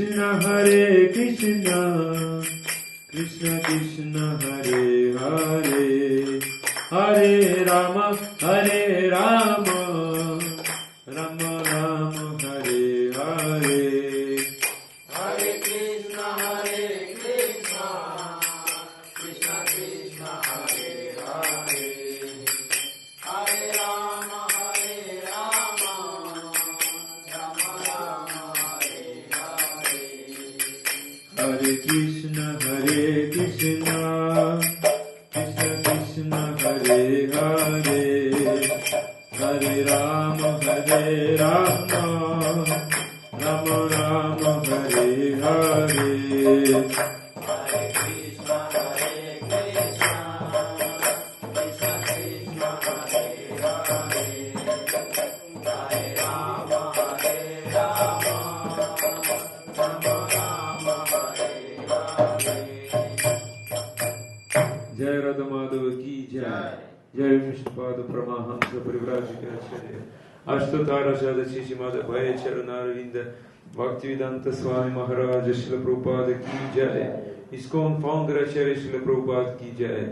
Krishna Hare Krishna Krishna Krishna Hare Hare Hare Rama Hare Rama Rama Rama Hare Hare Hare Krishna Hare Krishna Krishna Krishna Hare Hare Hare Rama Hare Rama Rama Rama Hare Hare Hare Krishna Hare Krishna Krishna Krishna Hare Hare Hare Rama Hare Rama Rama Rama Hare Hare Hare Krishna Hare Krishna Krishna Krishna Hare Hare Hare Rama Hare Rama Rama Rama Hare Hare Jai Radha Madhava Ki Jai Jai Vishnupada Paramahamsa Parivrajikacharya Ashtotara Shadashi Shimada Bhaya Charanarinda Bhaktivedanta Swami Maharaj Srila Prabhupada Ki Jai ISKCON Founder Acharya Srila Prabhupada Ki Jai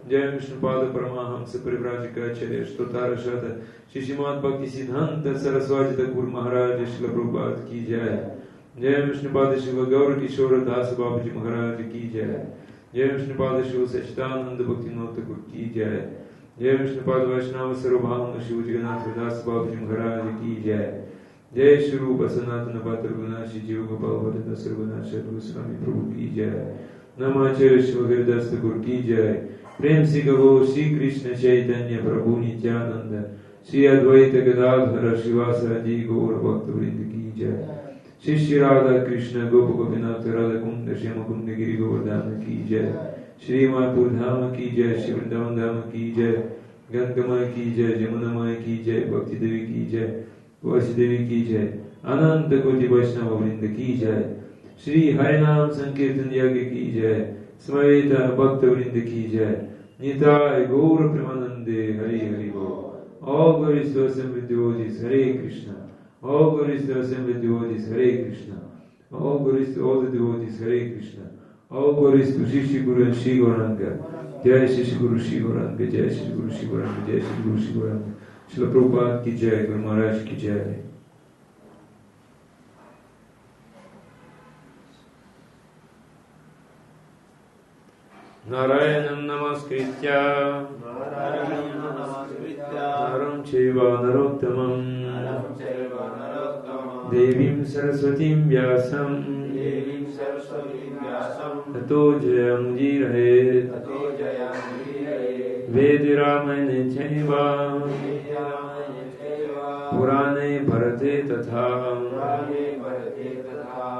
Jai Vishnupada Paramahamsa Parivrajikacharya Ashtotara Shadashi Shimad Bhakti Siddhanta Saraswati Thakur Maharaj Srila Prabhupada Ki Jai Jai Vishnupada Srila Gaura Kishora Das Babaji Maharaj Ki Jai Jai Vishnupada Srila Sachidananda Bhaktivinoda Thakur Ki Jai Jai Vishnupada Vaishnava Sarvabhauma Srila Jagannath Das Babaji Maharaj Ki Jai Jai Shri Rupa Sanatana Bhattar Gunashi Jiva Gopal Bhattata Sarvanashi Goswami Prabhu Ki Jai Namacharya Srila Haridas Thakur Ki Jai Prem Si Gavo Shri Krishna Chaitanya Prabhu Nityananda Shri Advaita Gadadhara Shivasadi Gaur Bhakta Vrinda Ki Jai Shri Shri Radha Krishna Gopa Gopinath Radha Kunda Shema Kunda Giri Govardhana Ki Jai Shri Mayapur Dhama Ki Jai Shri Vrindavan Dhama Ki Jai Gangamaya Ki Jai Jamunamaya Ki Jai Bhakti Devi Ki Jai Vasidevi Ki Jai Ananta Koti Vaishnava Vrinda Ki Jai Shri Harinam Sankirtan Yagya Ki Jai Smaita Bhakta Vrinda Ki Jai Nitai Gaura Premanande Hari Hari Bo All glories to assembled devotees Hare Krishna All glories to assembled devotees Hare Krishna All glories to all the devotees Hare Krishna All glories to Shri Guru and Shri Gauranga Jai Shri Guru Shri Gauranga Jai Shri Guru Shri Gauranga Jai Shri Guru Shri Gauranga Srila Prabhupada Ki Jai Guru Maharaj Ki Jai Narayanam Namaskritya Naram Chaiva Narottamam Devim Saraswatim Vyasam Tato Jayamudirahe Vedi Ramayane Chaiva Purane Bharate Tatha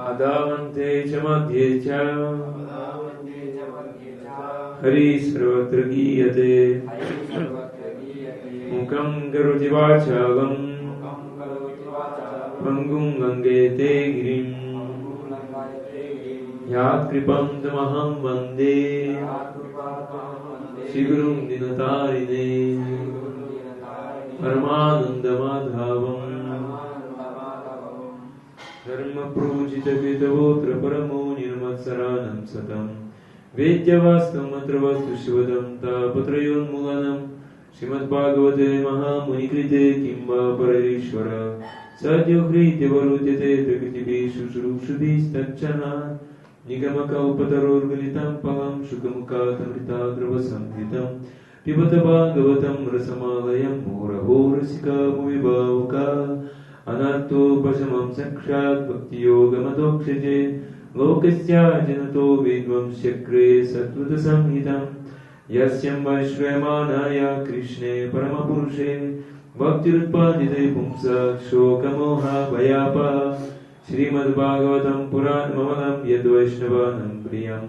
Adavante Chamadhye Cha Hari Sarvatra Giyate Mukam Karoti Vachalam Pangum Gangete Girim Yat Kripam Tamaham Vande Shigurum Dinatarine Paramananda Madhavam Dharma Prujita Vitavotra Paramo Nirmatsaranam Satam Vedyavastu Mantravastu Shivadam Tapatrayon Mulanam Srimad Bhagavate Mahamuni-krite Kimba Parayishvara Sadhyo Hriti Varutyate Trakritibi Shushrubshubhi Stachana Nigama Kalpataror Galitam Palam Shukamukhatamrita Gravasamhitam Pibata Bhagavatam Rasamalayam Muraho Rasika Bhuvibhavaka Anatto Pasamam Sakshat Bhakti Yoga Madokshate Lokasya Janato Vidvam Shakre Satvata Samhitam Yasyam Vaishvemanaya Krishne Paramapurushe Bhaktirutpadite Pumsa Shokamoha Vayapa Srimad Bhagavatam Puran Mamalam Yad Vaishnavanam Priyam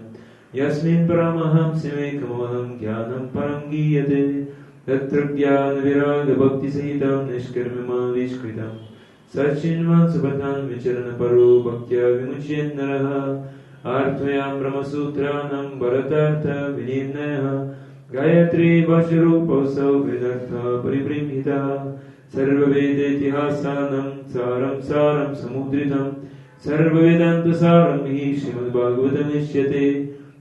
Yasmin Paramaham Simekamalam Jnanam Param Giyate Tatra Jnana Viraga Bhakti Sahitam Nishkarmima Vishkritam Sachinvan Subhatan Vicharana Paro Bhaktya Vimuchyen Naraha Arthayam Brahmasutranam Bharatartha Vinirnayaha Gayatri Vasharupasav Vedartha Paribrimhita Sarva Vedetihasanam Saram Saram Samudritam सर्ववेदान्तसारं हि श्रीमद्भागवतमिष्यते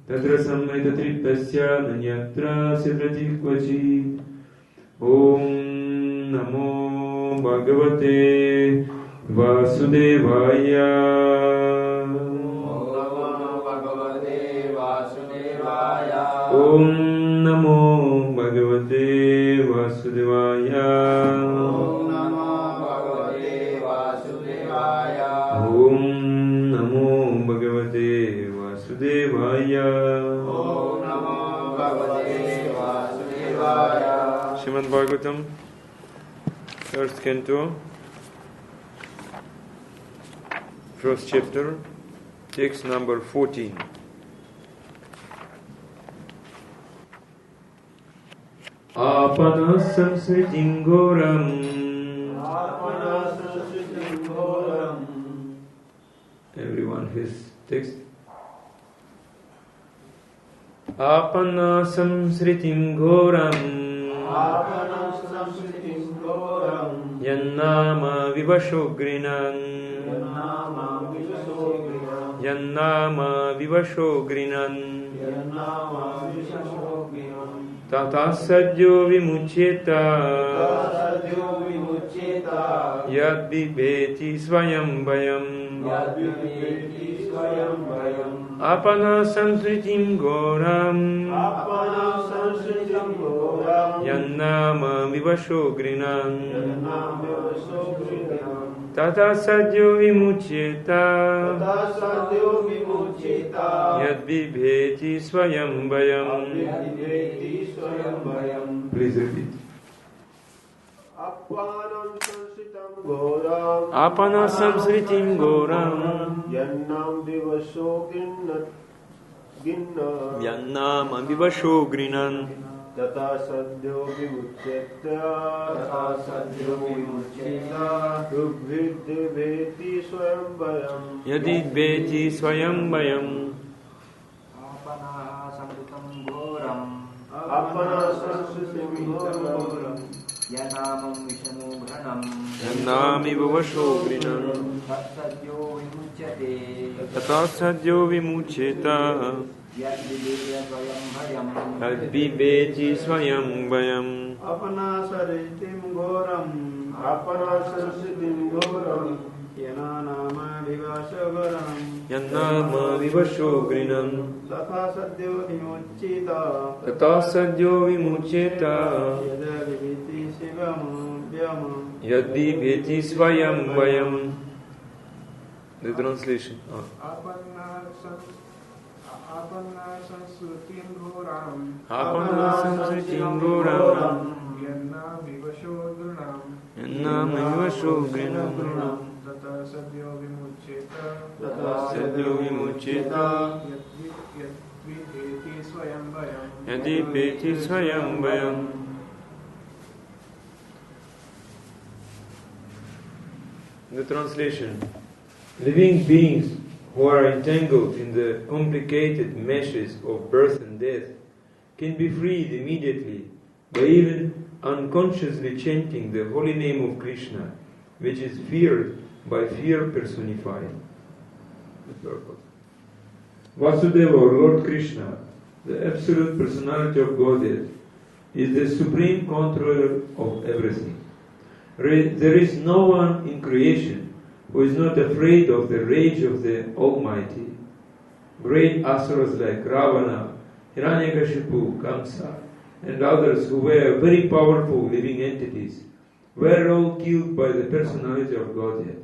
तत्र संहिततृप्तस्य नन्यत्रास्य प्रतिक्वचित् ॐ नमो भगवते वासुदेवाय ॐ नमो भगवते वासुदेवाय ॐ नमो भगवते वासुदेवाय Srimad Bhagavatam, first canto, first chapter, text number 14. Apana samsritim goram. Everyone his text. Apana samsritim goram. Yannama vivashogrinan. Yannama vivashogrinan. Tata sadyo vimuchyeta. Yad vibheti svayam vayam. Apana samsritim goram. Yannama vivashogrinan. Tata sadyo vimuchyeta. Yad vibheti svayam vayam. Please repeat. Apana samsritim goram. Yannam vivashogrinan. Tata sadyo vimuchyeta. Yudvidveti swayam vayam. Yadidveti swayam vayam. Apana samritam goram. Apana samsritim goram. Yanamam vishamubhanam. Yannami vivashogrinan. Tatsadyo vimuchyate. Tata sadyo vimuchyeta. Yadvibheti swayam vayam. Apana saritim goram. Apana samsritim goram. Yanama vivashogaram. Yannama vivashogrinan. Tata sadyo vimuchyeta. Tata sadyo vimuchyeta. Yadvibheti svayam vayam. The translation. Apana samsritim goram. Apana samsritim goram. Yanna vivashogaram. Yannama vivashogrinan. Tata sadyo vimuchyeta. Sadyo vimuchyeta. Yadvibheti swayam vayam. Yadvibheti swayam vayam. The translation. Living beings who are entangled in the complicated meshes of birth and death can be freed immediately by even unconsciously chanting the holy name of Krishna, which is feared by fear personified. The purpose. Vasudeva, or Lord Krishna, the absolute personality of Godhead, is the supreme controller of everything. There is no one in creation who is not afraid of the rage of the Almighty. Great asuras like Ravana, Hiranyakashipu, Kamsa, and others who were very powerful living entities were all killed by the personality of Godhead.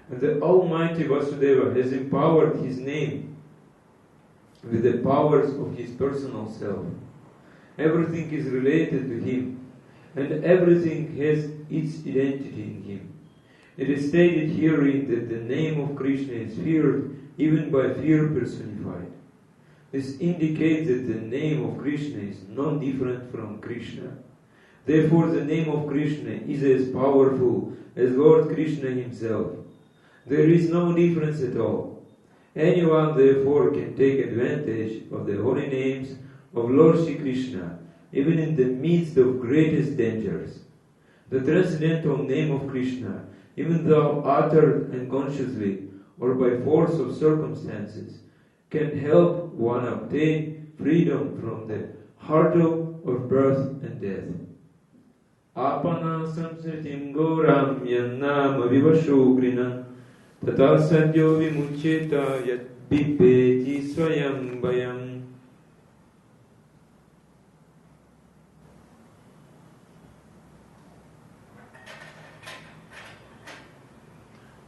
And the Almighty Vasudeva has empowered His name with the powers of His personal self. Everything is related to Him, and everything has its identity in Him. It is stated herein that the name of Krishna is feared even by fear personified. This indicates that the name of Krishna is not different from Krishna. Therefore, the name of Krishna is as powerful as Lord Krishna Himself. There is no difference at all. Anyone, therefore, can take advantage of the holy names of Lord Shri Krishna, even in the midst of greatest dangers. The transcendental name of Krishna, even though uttered unconsciously, or by force of circumstances can help one obtain freedom from the hurdle of birth and death. Apana samsritim goram yannama vivasho grinan tata sadyo vimuccheta yat bipeti swayam bayam.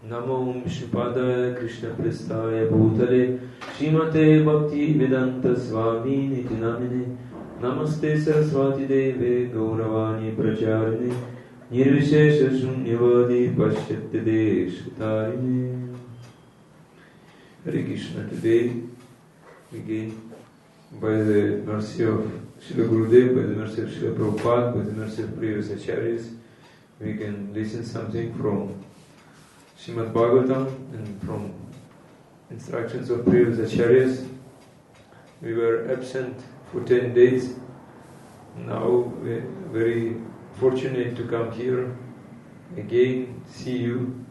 Namo Vishnupadaya Krishna Prestaya Bhutale Srimate Bhakti Vedanta Swami Niti Namine Namaste Saraswati Deve Gauravani Pracharini Nirvishesha Shunyavadi Pashyatya Deshatarine. Hare Krishna. Today, again, by the mercy of Srila Gurudev, by the mercy of Srila Prabhupada, by the mercy of previous acharyas, we can listen something from Srimad Bhagavatam and from instructions of previous acharyas. We were absent for 10 days. Now we're very fortunate to come here again, see you.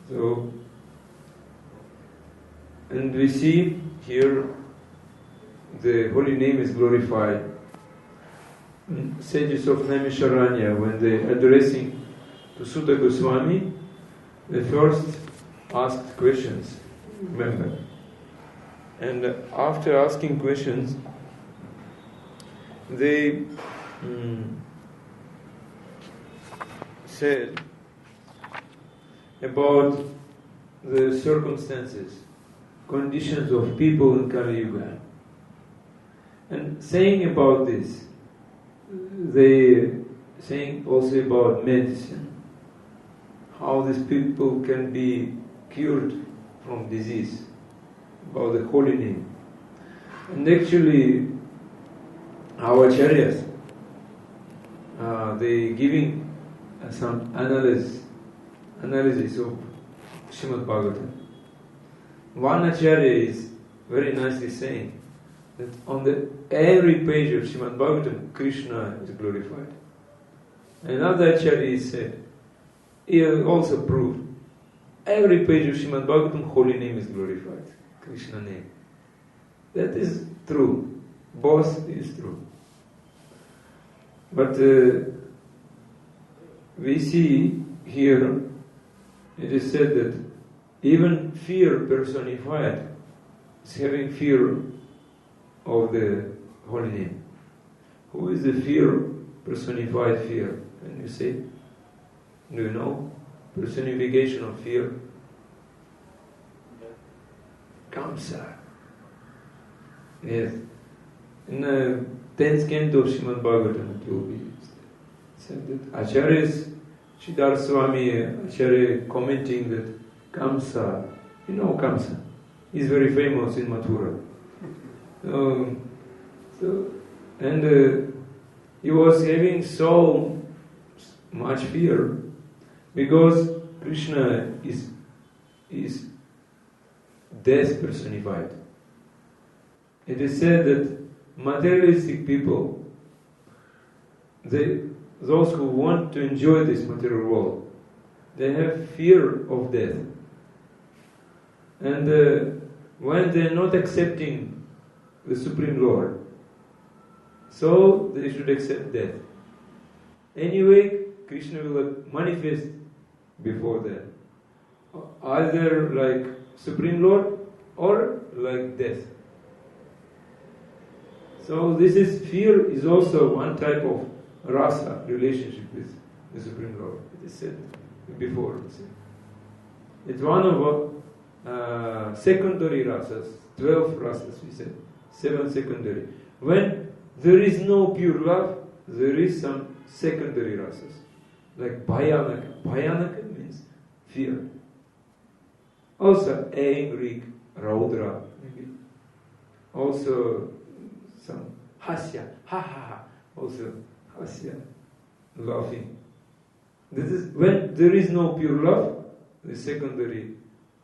So, and we see here the holy name is glorified. Sages of Naimisharanya, when they addressing to Sutta Goswami, they first asked questions, remember. And after asking questions, they said about the circumstances, conditions of people in Kali Yuga. And saying about this, they saying also about medicine, how these people can be cured from disease, about the holy name. And actually, our acharyas, they giving some analysis of Srimad Bhagavatam. One acharya is very nicely saying that on every page of Srimad Bhagavatam, Krishna is glorified. Another acharya said, he also proved, every page of Srimad Bhagavatam, holy name is glorified, Krishna name. That is true. Both is true. But we see here, it is said that even fear personified is having fear of the holy name. Who is the fear personified fear? Can you say? Do you know? Personification of fear? Kamsa. Yes. In the 10th canto of Srimad Bhagavatam, it will be said that Acharyas, Siddhartha Swami, Acharya commenting that Kamsa, you know Kamsa, he's very famous in Mathura. He was having so much fear because Krishna is death personified. It is said that materialistic people, those who want to enjoy this material world, they have fear of death. And when they are not accepting the Supreme Lord, so they should accept death. Anyway, Krishna will manifest before them, either like Supreme Lord or like death. So this is fear is also one type of rasa, relationship with the Supreme Lord. It is said before. It's one of secondary rasas, 12 rasas we said, 7 secondary. When there is no pure love, there is some secondary rasas, like bhayanaka. Bhayanaka means fear. Also angry, raudra, maybe. Also some hasya, ha ha ha. Also hasya, laughing. This is when there is no pure love, the secondary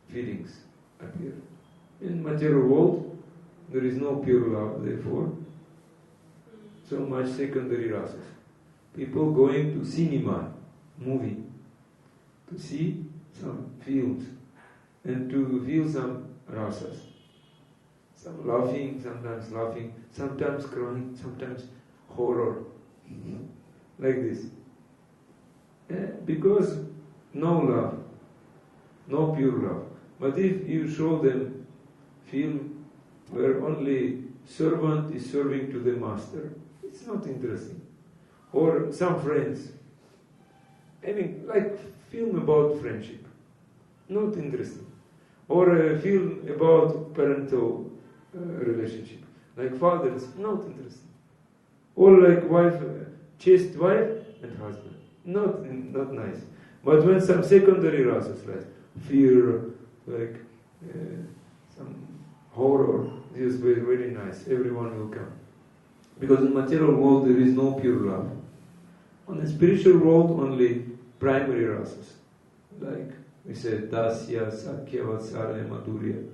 feelings appear. In material world, there is no pure love, therefore, so much secondary rasas. People going to cinema, movie, to see some fields and to feel some rasas. Some laughing, sometimes crying, sometimes horror. Like this. Because no love, no pure love. But if you show them film where only servant is serving to the master, it's not interesting. Or some friends, like film about friendship, not interesting. Or a film about parental relationship, like fathers, not interesting. Or like wife, chaste wife and husband, not nice. But when some secondary rasas, like fear, like some horror, this is very, very nice. Everyone will come. Because in material world there is no pure love. On the spiritual world only primary rasas, like we said, dasya, sakya, vatsala, madhurya,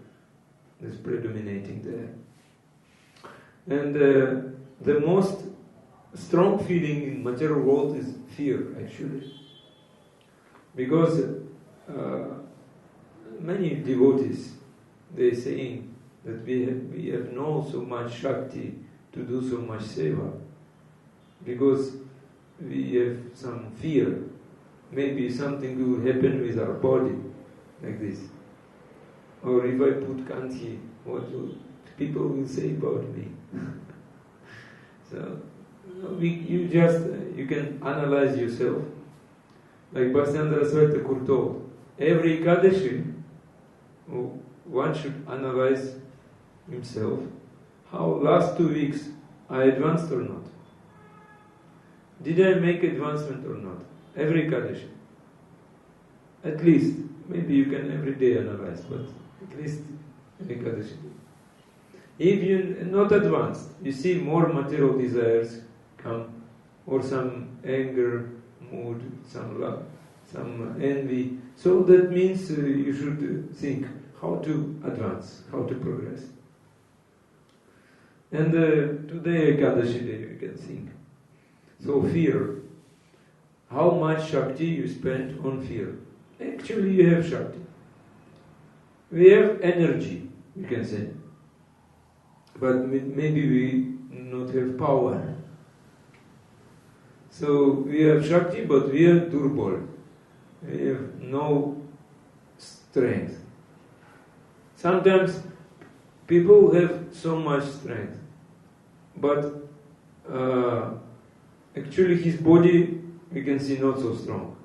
is predominating there. And the most strong feeling in material world is fear, actually. Because many devotees, they saying that we have no so much Shakti to do so much seva, because we have some fear. Maybe something will happen with our body, like this. Or if I put kanchi, what will people will say about me? So you can analyze yourself. Like Bhasendra Thakur told, every Ekadashi, one should analyze himself, how last 2 weeks I advanced or not. Did I make advancement or not? Every Ekadashi. At least, maybe you can every day analyze, but at least every Ekadashi. If you're not advanced, you see more material desires come, or some anger, mood, some love, some envy. So that means you should think how to advance, how to progress. And today, Ekadashi day, you can think. So fear. How much Shakti you spend on fear? Actually, you have Shakti. We have energy, you can say. But maybe we not have power. So we have Shakti, but we are Durbal. We have no strength. Sometimes people have so much strength, but actually his body, we can see, not so strong.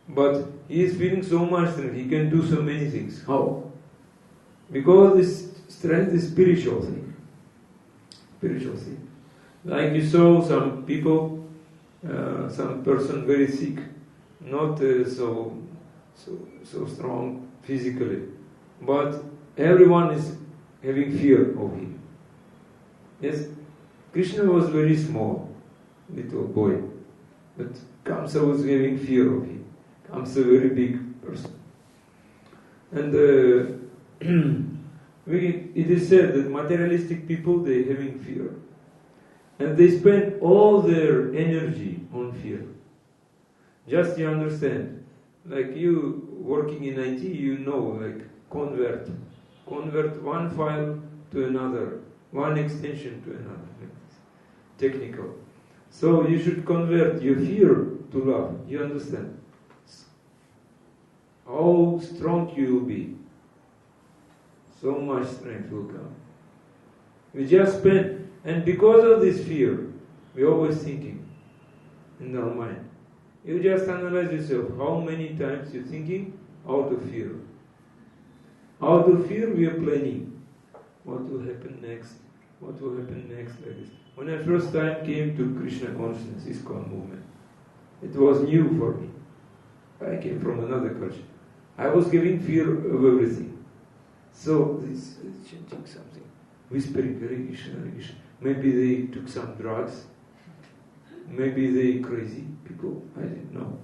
But he is feeling so much strength, he can do so many things. How? Because this strength is spiritual thing. Spiritual thing. Like you saw some people, some person very sick, not so strong physically, but everyone is having fear of him. Yes, Krishna was very small, little boy, but Kamsa was having fear of him. Kamsa a very big person. And it is said that materialistic people, they having fear. And they spend all their energy on fear. Just you understand, like you working in IT, you know, like convert one file to another, one extension to another, technical. So you should convert your fear to love, you understand? How strong you will be. So much strength will come. We just spend, and because of this fear, we're always thinking in our mind. You just analyze yourself, how many times you're thinking out of fear. Out of fear we are planning. What will happen next? What will happen next, like this. When I first time came to Krishna consciousness, ISKCON movement, it was new for me. I came from another culture. I was giving fear of everything. So this chanting something, whispering Hare Krishna, Hare Krishna. Maybe they took some drugs. Maybe they crazy people. I didn't know.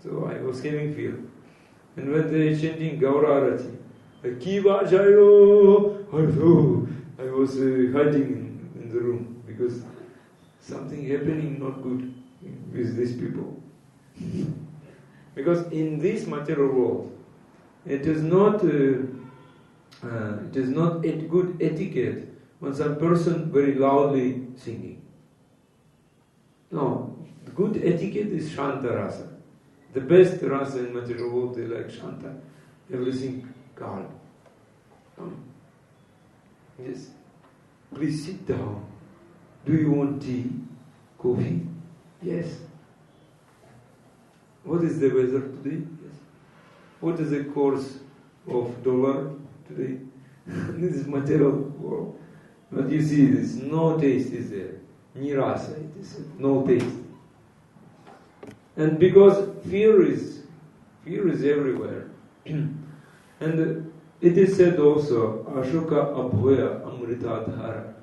So I was having fear. And when they chanting Gaura Arati, Kiva Jayo, I was hiding in the room because something happening not good with these people. Because in this material world, it is not a good etiquette when some person very loudly singing. No, the good etiquette is Shanta Rasa. The best rasa in material world, they like Shanta. Everything calm. Yes. Please sit down. Do you want tea? Coffee? Yes. What is the weather today? Yes. What is the course of dollar today? This is material world. But you see this, no taste is there. Nirasa, it is no taste. And because fear is everywhere. And it is said also, Ashoka Abhoya Amritadhara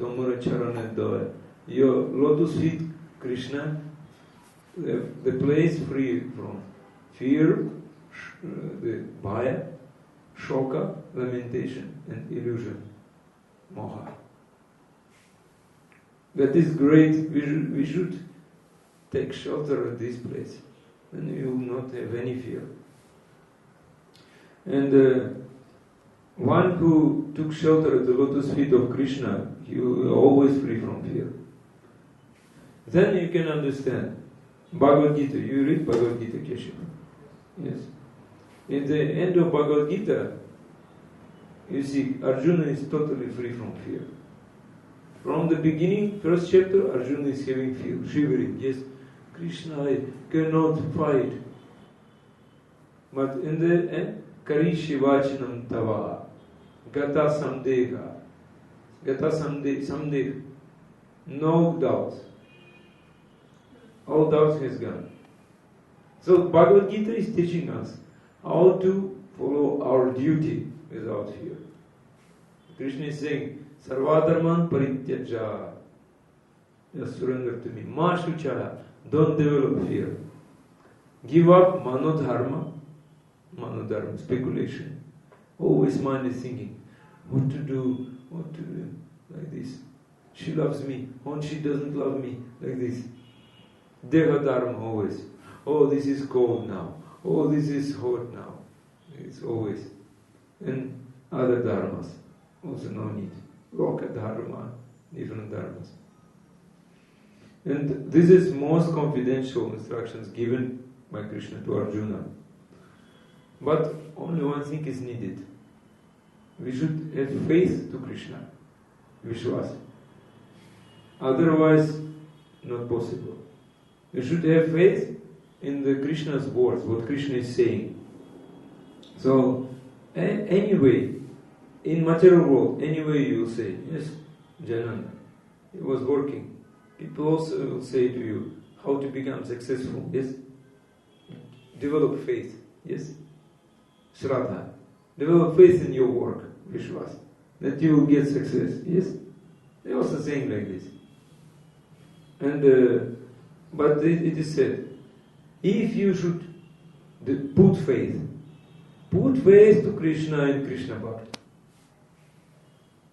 Tomura Charanadaya. Your lotus feet, Krishna, the place free from fear, the bhaya, shoka, lamentation, and illusion, moha. That is great. We should take shelter at this place, and you will not have any fear. And one who took shelter at the lotus feet of Krishna, he will always free from fear. Then you can understand. Bhagavad Gita, you read Bhagavad Gita, Keshav? Yes. In the end of Bhagavad Gita, you see, Arjuna is totally free from fear. From the beginning, first chapter, Arjuna is having fear, shivering. Yes, Krishna, I cannot fight. But in the end, Kari Shivachanam Tava, Gata Samdeha, Samdeha, no doubts. All doubts has gone. So Bhagavad Gita is teaching us how to follow our duty without fear. Krishna is saying, Sarvadharman parityaja. Just surrender to me. Ma shuchara. Don't develop fear. Give up manodharma, speculation. Always mind is thinking, what to do, like this. She loves me, or she doesn't love me, like this. Deha dharma always. Oh, this is cold now. Oh, this is hot now. It's always. And other dharmas, also no need. Loka dharma, different dharmas. And this is most confidential instructions given by Krishna to Arjuna. But only one thing is needed. We should have faith to Krishna, Vishwas. Otherwise, not possible. We should have faith in the Krishna's words, what Krishna is saying. So, anyway, in material world, anyway you will say, yes, Jananda, it was working. People also will say to you, how to become successful, yes? Develop faith, yes? Shraddha. Develop faith in your work, Vishwas, that you will get success, yes? They're also saying like this. And, but it is said, if you should put faith to Krishna and Krishna Bhakti.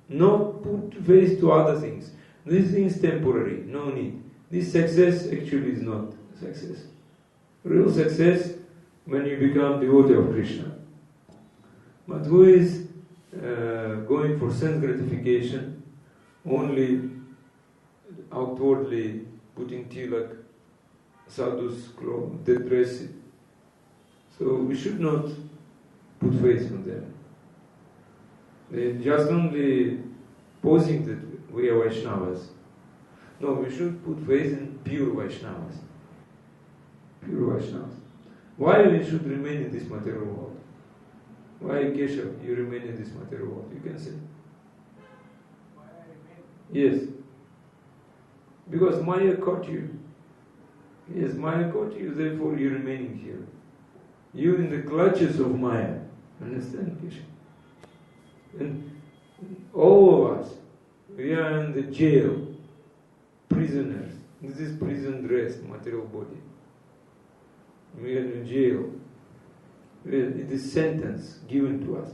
Not put faith to other things. This thing is temporary, no need. This success actually is not success. Real success when you become devotee of Krishna. But who is going for sense gratification, only outwardly putting tilak, sadhu's clothes, they dress it. So we should not put faith in them. They just only posing that we are Vaishnavas. No, we should put faith in pure Vaishnavas. Pure Vaishnavas. Why we should remain in this material world? Why, Keshav, you remain in this material world? You can say. Why I remain? Yes. Because Maya caught you. Yes, Maya caught you, therefore you're remaining here. You in the clutches of Maya. Understand, Keshav? And all of us, we are in the jail, prisoners. This is prison dress, material body. We are in jail. It is sentence given to us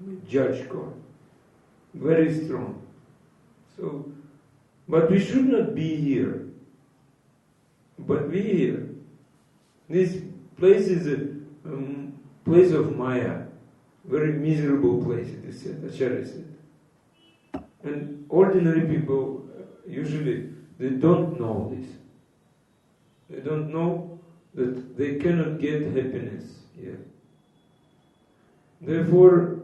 by judge court. Very strong. So, but we should not be here. But be here. This place is a place of Maya, very miserable place, it is said, Acharya said. And ordinary people, usually, they don't know this. They don't know that they cannot get happiness here. Therefore,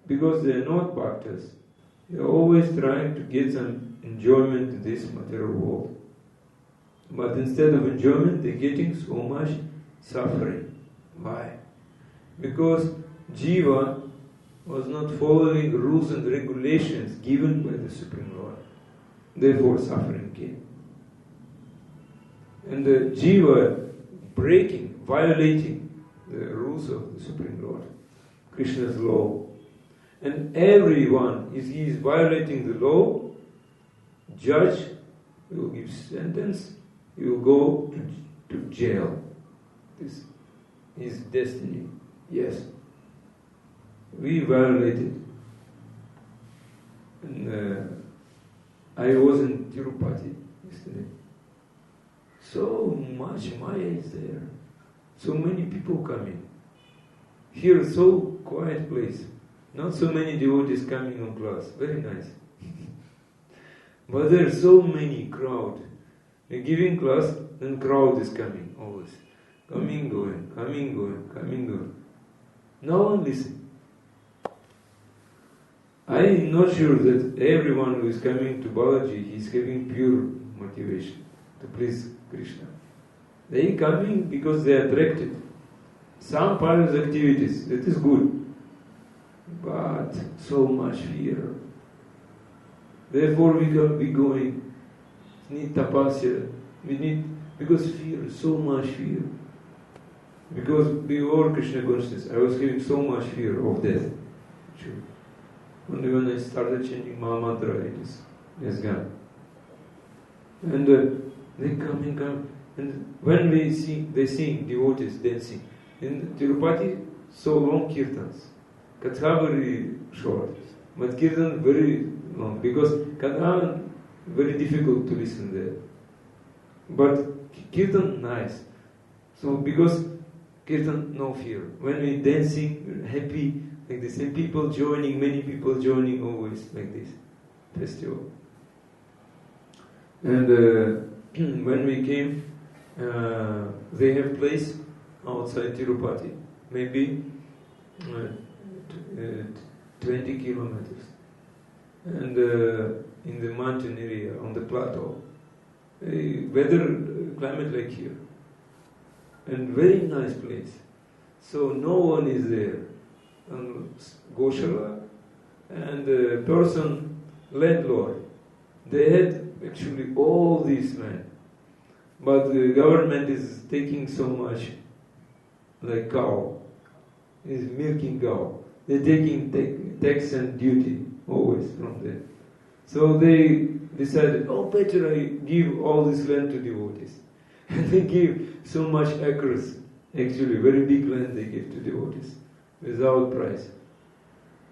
because they are not bhaktas, they are always trying to get some enjoyment in this material world. But instead of enjoyment, they're getting so much suffering. Why? Because Jiva was not following rules and regulations given by the Supreme Lord. Therefore, suffering came. And the Jiva breaking, violating the rules of the Supreme Lord, Krishna's law. And everyone, if he is violating the law, judge will give sentence, he will go to jail. This is destiny. Yes. We violated. And I was in Tirupati yesterday. So much Maya is there. So many people coming. Here, so quiet place. Not so many devotees coming on class. Very nice. But there are so many crowd. They're giving class, and crowd is coming always. Coming, going, coming, going, coming, going. No one listen. I'm not sure that everyone who is coming to Balaji is having pure motivation to please Krishna. They coming because they are attracted. Some pious activities, that is good. But so much fear. Therefore we can be going. Need tapasya. We need, because fear, so much fear. Because before Krishna consciousness, I was having so much fear of death. Actually. Only when I started chanting Maha Mantra, it is gone. And they come and come. And when we sing, they sing, devotees dancing. In Tirupati, so long kirtans. Katha very short, but kirtan very long, because Katha very difficult to listen there. But kirtan nice. So because kirtan no fear. When we dancing, we're happy like this, and people joining, many people joining always like this festival. And when we came, they have place outside Tirupati, maybe 20 kilometers, and in the mountain area, on the plateau, weather, climate like here, and very nice place. So no one is there. And Goshala and the person, landlord, they had actually all this land, but the government is taking so much, like cow, is milking cow. They're taking tax and duty always from them. So they decided, oh, better I give all this land to devotees. And they give so much acres, actually, very big land they give to devotees, without price.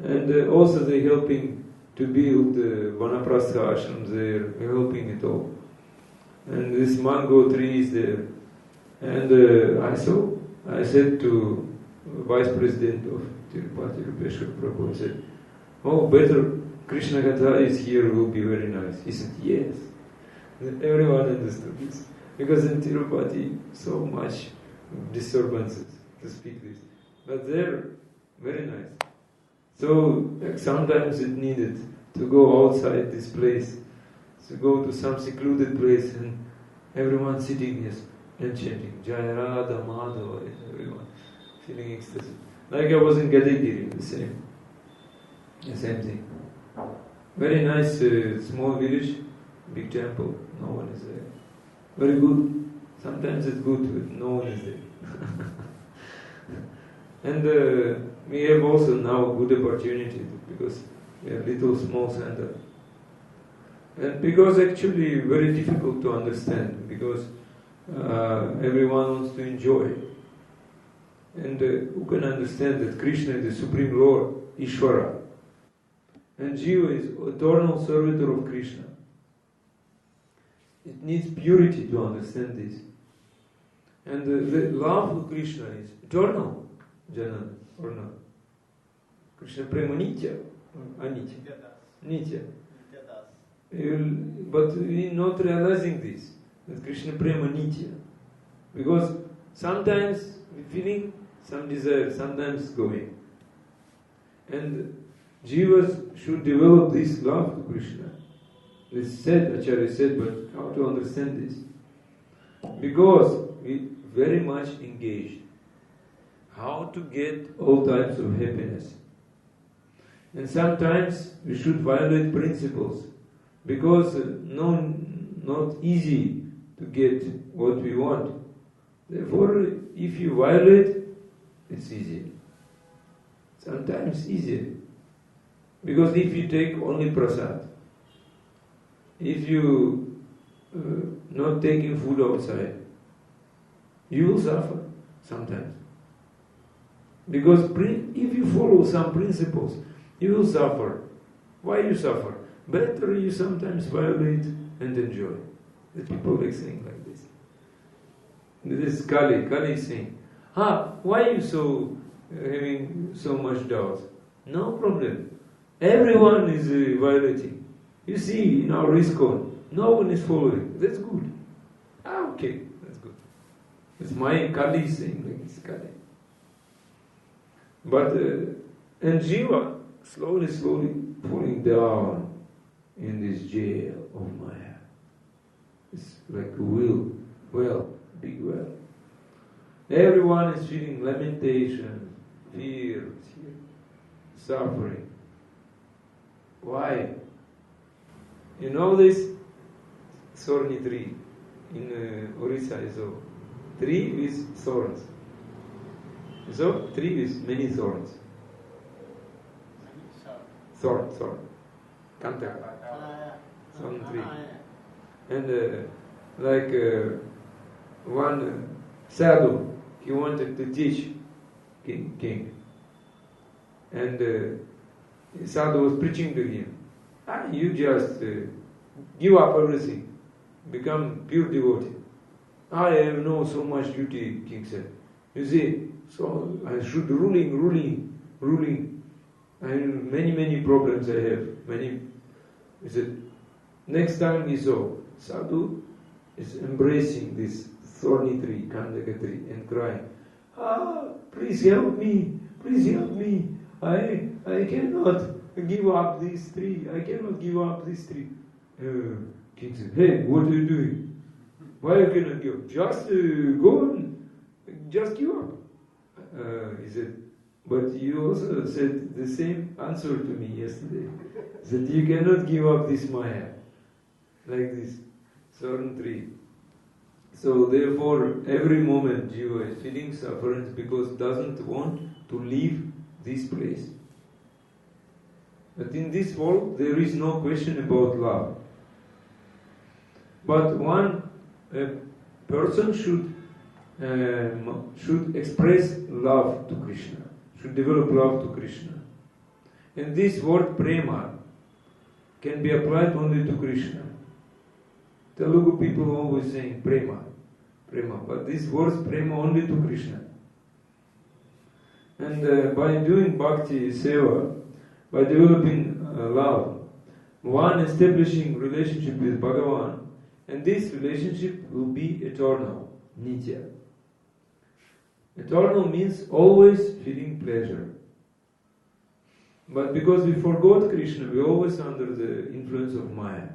And also they're helping to build Vanaprastha ashrams there, they're helping it all. And this mango tree is there. And I said to Vice President of Tirupati, Rupeshwar Prabhu, I said, oh, better Krishna Katha is here, will be very nice. He said, yes. And everyone understood this. Because in Tirupati, so much disturbances to speak this. But they're very nice. So sometimes it needed to go outside this place, to go to some secluded place, and everyone sitting yes, and chanting Jaya Radha Madhava, and everyone feeling ecstasy. Like I was in Gadagiri, the same thing. Very nice small village, big temple, no one is there. Very good. Sometimes it's good when no one is there. And we have also now good opportunity because we have little small center. And because actually very difficult to understand, because everyone wants to enjoy. And who can understand that Krishna is the Supreme Lord, Ishvara, and Jiva is eternal servitor of Krishna. It needs purity to understand this. And the love of Krishna is eternal, Jana, or not? Krishna prema nitya, anitya. Nitya. But we are not realizing this, that Krishna prema nitya. Because sometimes we feeling some desire, sometimes going. And jivas should develop this love to Krishna. This said, Acharya said, but how to understand this? Because we very much engaged. How to get all types of happiness. And sometimes we should violate principles. Because not easy to get what we want. Therefore, if you violate, it's easy. Sometimes easier. Because if you take only prasad, if you not taking food outside, you will suffer sometimes. Because if you follow some principles, you will suffer. Why you suffer? Better you sometimes violate and enjoy. The people like saying like this. This is Kali. Kali is saying, why are you so having so much doubt? No problem. Everyone is violating. You see, in our ISKCON, no one is following. That's good. Okay, that's good. It's my Kali saying like this, Kali. But, and Jiva, slowly falling down in this jail of Maya. It's like a well, big well. Everyone is feeling lamentation, fear, suffering. Why? You know this thorny tree in Orissa is a tree with thorns. So tree with many thorns. Thorn. Kantaka. Thorn tree. And one sadhu, he wanted to teach king. And sadhu was preaching to him. You just give up everything, become pure devotee. I have no so much duty, king said. You see, so I should ruling. And many problems I have. He said, next time he saw sadhu is embracing this thorny tree, Kandaka tree, and crying, please help me. I cannot give up this tree. King said, hey, what are you doing? Why you cannot give? Just go on, just give up. He said, but you also said the same answer to me yesterday. That you cannot give up this Maya, like this thorn tree. So therefore, every moment Jiva is feeling sufferance because doesn't want to leave this place. But in this world, there is no question about love. But one person should express love to Krishna, should develop love to Krishna. And this word prema can be applied only to Krishna. Telugu people always saying prema, but this word prema only to Krishna. And by doing bhakti seva, by developing love, one establishing relationship with Bhagavan, and this relationship will be eternal, nitya. Eternal means always feeling pleasure. But because we forgot Krishna, we are always under the influence of Maya.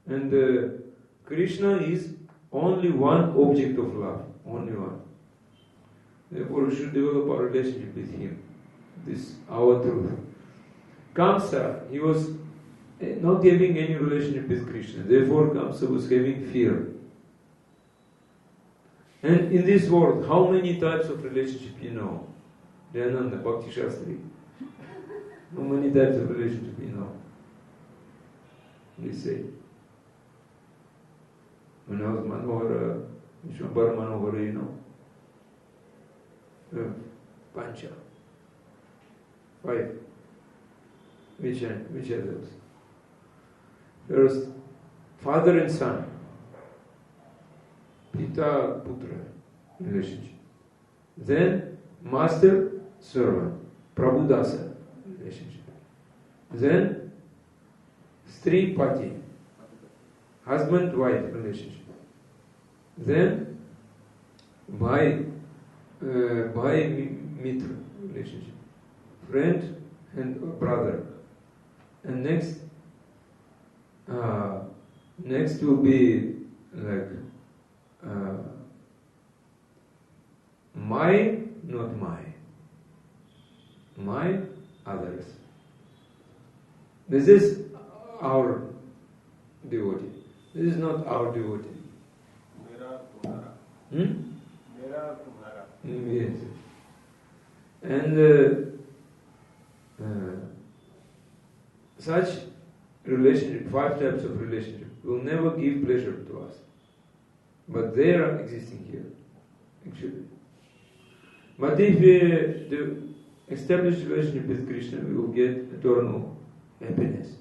And Krishna is only one object of love, only one. Therefore we should develop our relationship with him. This is our truth. Kamsa, he was not having any relationship with Krishna. Therefore Kamsa was having fear. And in this world, how many types of relationship you know? Dayananda, Bhakti Shastri. How many types of relationship you know? Please say. When I was Manohara, Vishwambara Manohara, you know? Pancha. 5. Which are those? First, father and son. Pita-putra relationship. Then master-servant, Prabhudasa relationship. Then Stri-pati, husband-wife relationship. Then Bhai-mitra relationship, friend and brother. And next will be like my, not my, others. This is our devotee. This is not our devotee. Mera tumhara. Mera tumhara. Yes. And such relationship, 5 types of relationship, will never give pleasure to us. But they are existing here, actually. But if we establish relationship with Krishna, we will get eternal happiness.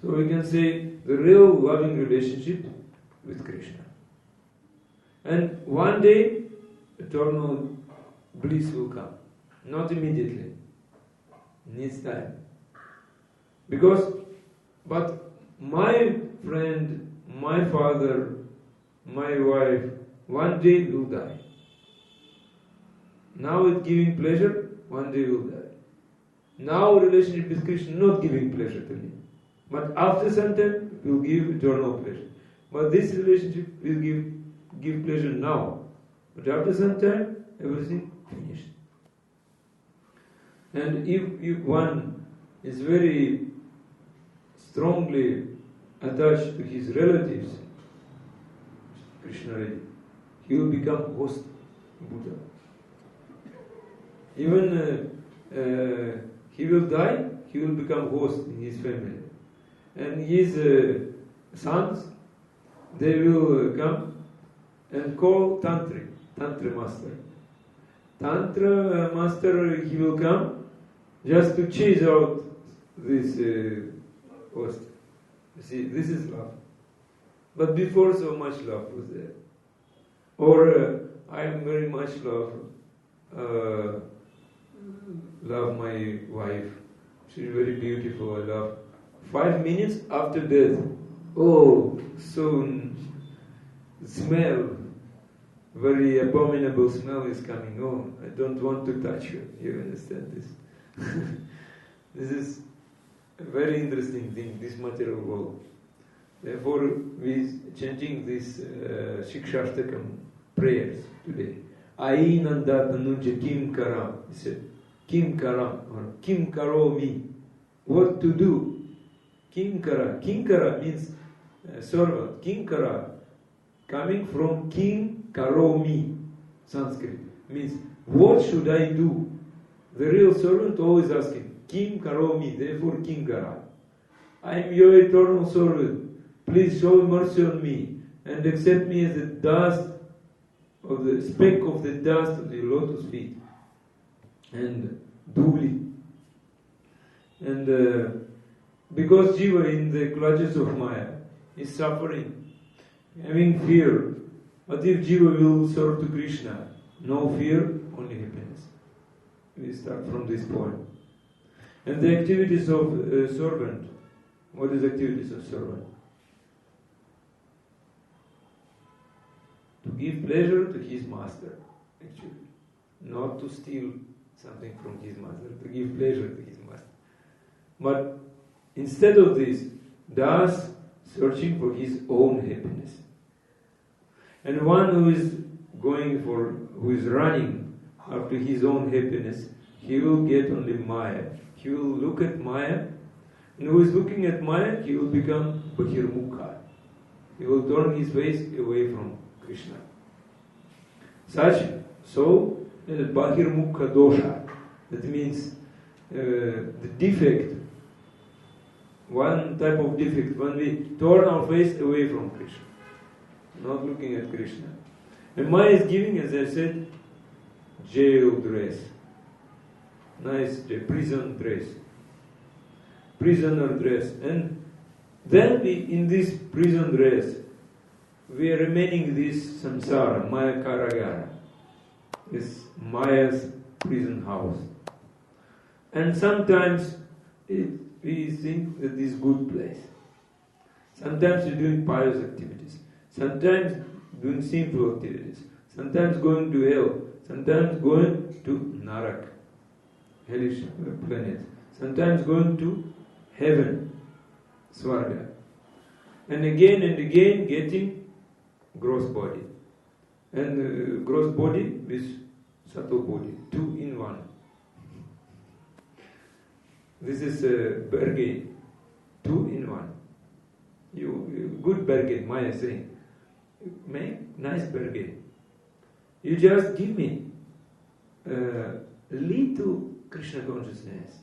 So we can say the real loving relationship with Krishna. And one day, eternal bliss will come. Not immediately. It needs time. But my friend, my father, my wife, one day will die. Now it's giving pleasure, one day will die. Now relationship with Krishna not giving pleasure to me. But after some time, will give eternal pleasure. But this relationship will give pleasure now. But after some time, everything finished. And if one is very strongly attached to his relatives, Krishna really, he will become host Buddha. Even he will die, he will become host in his family. And his sons, they will come and call Tantra master. Tantra master, he will come just to chase out this host. You see, this is love. But before, so much love was there. Or I am very much love my wife. She's very beautiful, I love. 5 minutes after death, oh, so smell, very abominable smell is coming. Oh, I don't want to touch her. You understand this? This is a very interesting thing, this material world. Therefore, we chanting this Shikshashtakam prayers today. Ai nanda tanuja kim kara. He said, kim kara or kim karomi. What to do? Kinkara. Kinkara means servant. Kinkara, coming from king karomi, Sanskrit, means what should I do? The real servant always asking, Kim karomi, therefore kinkara. I am your eternal servant. Please show mercy on me and accept me as the dust of the speck of the dust of the lotus feet and dhuli. And because Jiva in the clutches of Maya is suffering, having fear. But if Jiva will serve to Krishna, no fear, only happiness. We start from this point. And the activities of servant. What is activities of servant? To give pleasure to his master, actually. Not to steal something from his master, to give pleasure to his master. But instead of this, Das searching for his own happiness. And one who is running after his own happiness, he will get only Maya. He will look at Maya, and who is looking at Maya, he will become Bahirmukha. He will turn his face away from Krishna. So, Bahirmukha dosha, that means the defect, one type of defect, when we turn our face away from Krishna, not looking at Krishna. And Maya is giving, as I said, jail dress, nice prison dress, prisoner dress. And then we, in this prison dress, we are remaining this samsara, Maya Karagara, this Maya's prison house. And sometimes we think that this is good place. Sometimes we're doing pious activities. Sometimes doing sinful activities. Sometimes going to hell. Sometimes going to Narak, hellish planet. Sometimes going to heaven, Swarga. And again getting gross body. And gross body with subtle body, 2 in 1. This is a bargain, 2 in 1. You good bargain, Maya is saying. Make nice bargain. You just give me lead to Krishna consciousness,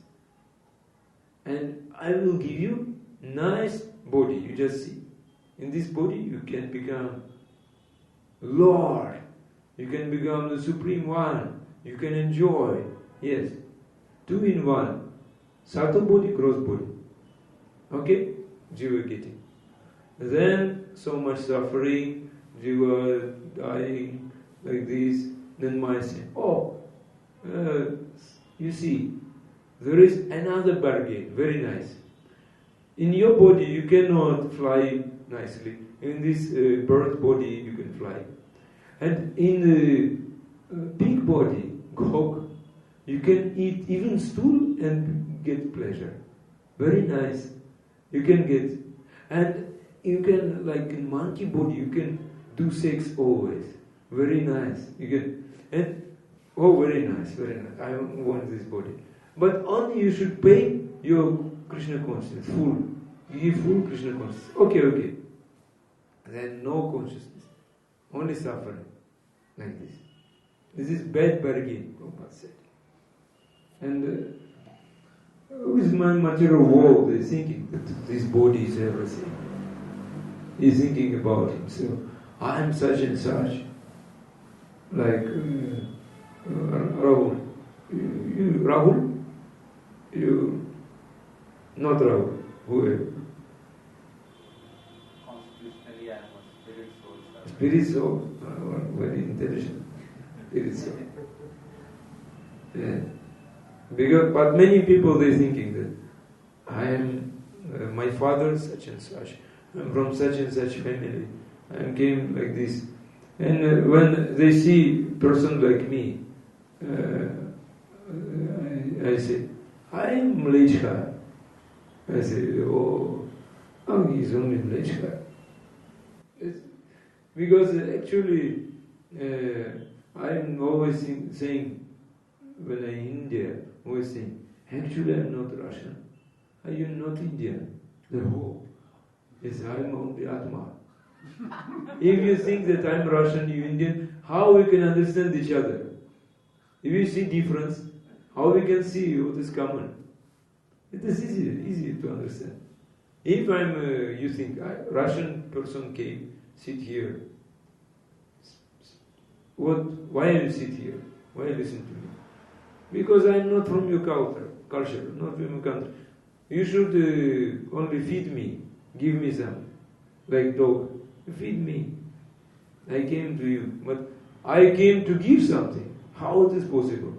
and I will give you nice body. You just see. In this body you can become Lord. You can become the Supreme One. You can enjoy. Yes. 2 in 1. Subtle body, gross body. Okay? Jiva getting. Then so much suffering, Jiva dying like this. Then Maya saying, you see, there is another bargain, very nice. In your body you cannot fly nicely. In this bird body you can fly. And in the pig body, gog, you can eat even stool and get pleasure. Very nice. You can get. And you can, like in monkey body, you can do sex always. Very nice. You can. And very nice, very nice. I want this body. But only you should pay your Krishna consciousness full. You give full Krishna consciousness. Okay. Then no consciousness. Only suffering. Like this. This is bad bargain, Prabhupada said. And with my material world is thinking that this body is everything. He's thinking about himself. I am such and such. Like Rahul. You Rahul? You not Rahul. Whoever. Constitutionally, I am a spirit soul. Spirit soul. Very intelligent. Spirit soul. Yeah. But many people they thinking that I am my father such and such. I'm from such and such family. I came like this. And when they see person like me, I say, I am Mlechha. I say, he's only Mlechha. Because actually, I'm always saying, when I'm in India, always saying, actually I'm not Russian. Are you not Indian? Yes, I'm only Atma. If you think that I'm Russian, you Indian, how we can understand each other? If you see difference, how we can see what is common? It is easy to understand. If you think, Russian person came, sit here. Why you sit here? Why you listen to me? Because I'm not from your culture, not from your country. You should only feed me, give me some, like dog. Feed me. I came to you, but I came to give something. How it is possible?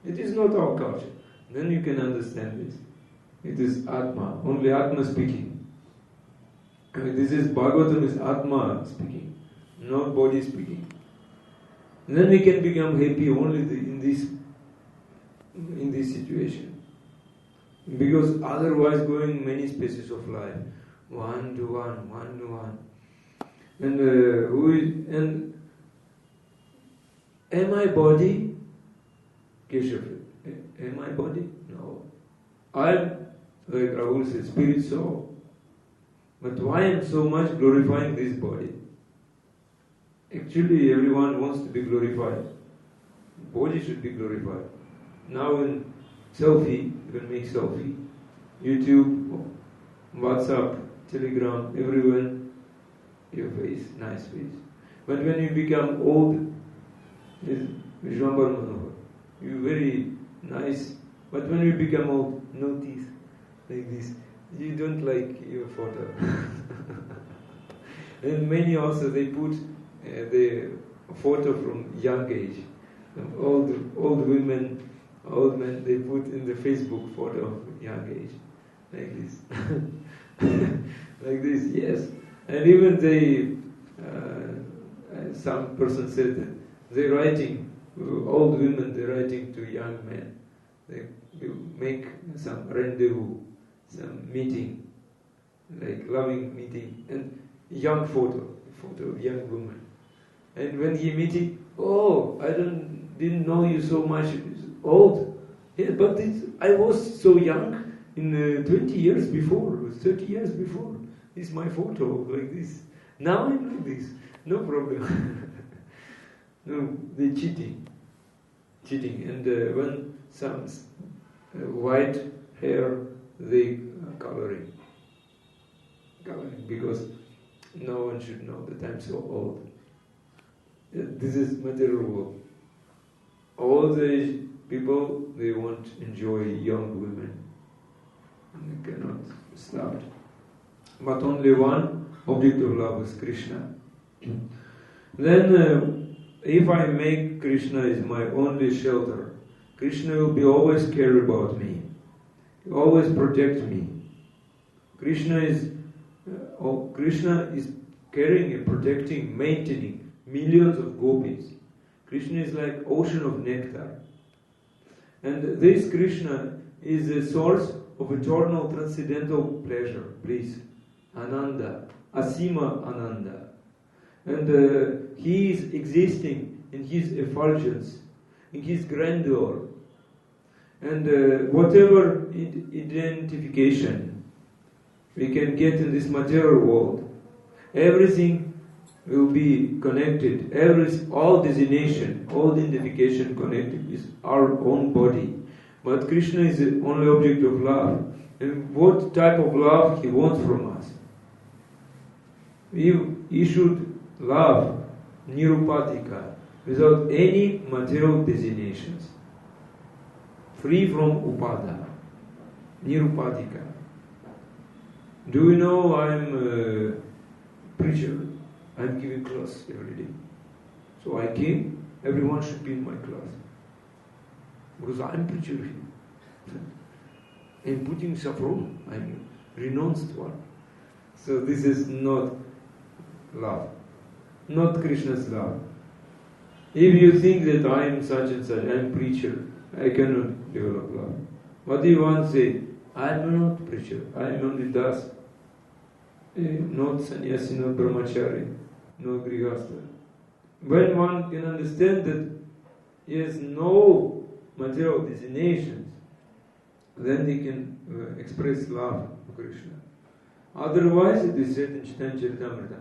It is not our culture. Then you can understand this. It is Atma, only Atma speaking. This is Bhagavatam is Atma speaking, not body speaking. And then we can become happy only in this situation. Because otherwise going many spaces of life, one to one. And am I body? Keshav, am I body? No. I am, like Rahul says, spirit soul. But why am so much glorifying this body? Actually, everyone wants to be glorified. Body should be glorified. Now in selfie, you can make selfie. YouTube, WhatsApp, Telegram, everyone, your face, nice face. But when you become old, is Vishwambar Manohar. You very nice. But when you become old, no teeth, like this. You don't like your photo. And many also, they put the photo from young age. And old women, old men, they put in the Facebook photo of young age. Like this. Like this, yes. And even they, some person said that they're writing, old women, they're writing to young men. They make some rendezvous, some meeting, like loving meeting, and young photo of young woman. And when he meeting, oh, I didn't know you so much, old. Yeah, but I was so young in 20 years before, 30 years before. This is my photo, like this. Now I'm like this, no problem. No, they're cheating. And when some white hair, they coloring, because no one should know that I'm so old. This is material world. All the people, they want to enjoy young women. And they cannot stop it. But only one object of love is Krishna. Then, if I make Krishna is my only shelter, Krishna will be always care about me, always protect me. Krishna is caring and protecting, maintaining millions of gopis. Krishna is like ocean of nectar. And this Krishna is the source of eternal transcendental pleasure, bliss, Ananda, Asima Ananda. And he is existing in his effulgence, in his grandeur. And whatever identification we can get in this material world, everything will be connected, all designation, all identification connected with our own body. But Krishna is the only object of love. And what type of love he wants from us? He should love Nirupadika, without any material designations, free from upada, Nirupadika. Do you know I'm a preacher? I'm giving class every day. So I came, everyone should be in my class. Because I'm preacher here. I'm putting saffron, I'm renounced one. So this is not love, not Krishna's love. If you think that I am such and such, I am preacher, I cannot develop love. What do you want to say? I am not preacher, I am only das, not sannyasi, not brahmachari, no grihastha. When one can understand that he has no material designations, then he can express love for Krishna. Otherwise, it is said in Chaitanya Charitamrita,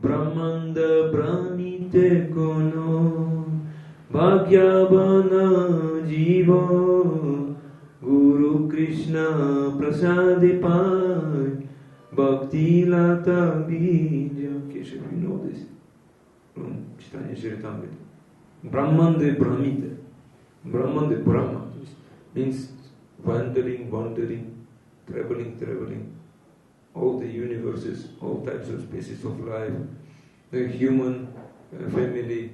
Brahmanda Brahmite Kono Bhagyavana Jiva Guru Krishna Prasadi Pai Bhakti Lata Bija. Keshav, you know this from Chaitanya Charitamrita. Brahmanda Brahmite. Brahmanda Brahma means wandering, traveling. All the universes, all types of species of life, the human family,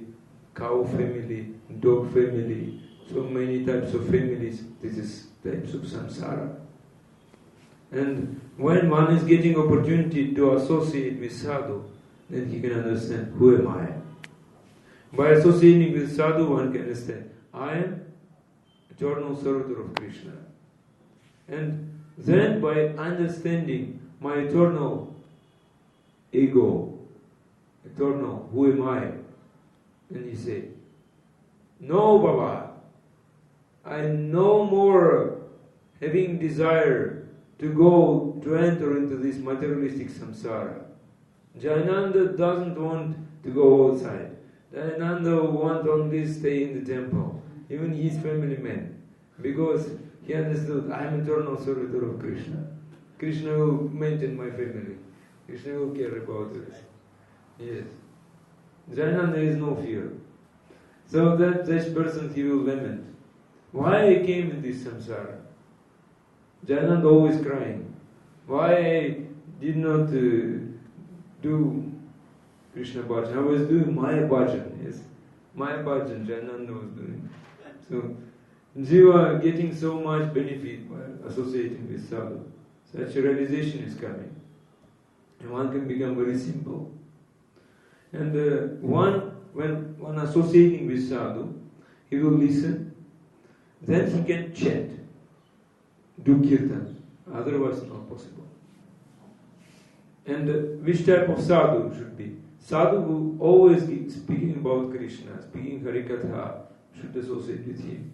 cow family, dog family, so many types of families. This is types of samsara. And when one is getting opportunity to associate with sadhu, then he can understand, who am I? By associating with sadhu, one can understand, I am eternal servitor of Krishna. And then by understanding my eternal ego, eternal, who am I? And he say, no, Baba, I no more having desire to enter into this materialistic samsara. Jayananda doesn't want to go outside. Jayananda wants only stay in the temple, even his family men, because he understood, I am eternal servitor of Krishna. Krishna will maintain my family. Krishna will care about this. Yes. Jayananda has no fear. So that person, he will lament. Why I came in this samsara? Jayananda always crying. Why I did not do Krishna bhajan. I was doing Maya bhajan, yes. Maya bhajan, Jananda was doing. So, Jiva getting so much benefit by associating with sadhu. Such a realization is coming. And one can become very simple. And when one associating with sadhu, he will listen, then he can chant, do kirtan. Otherwise not possible. And which type of sadhu should be? Sadhu who always keep speaking about Krishna, speaking Harikatha, should associate with him.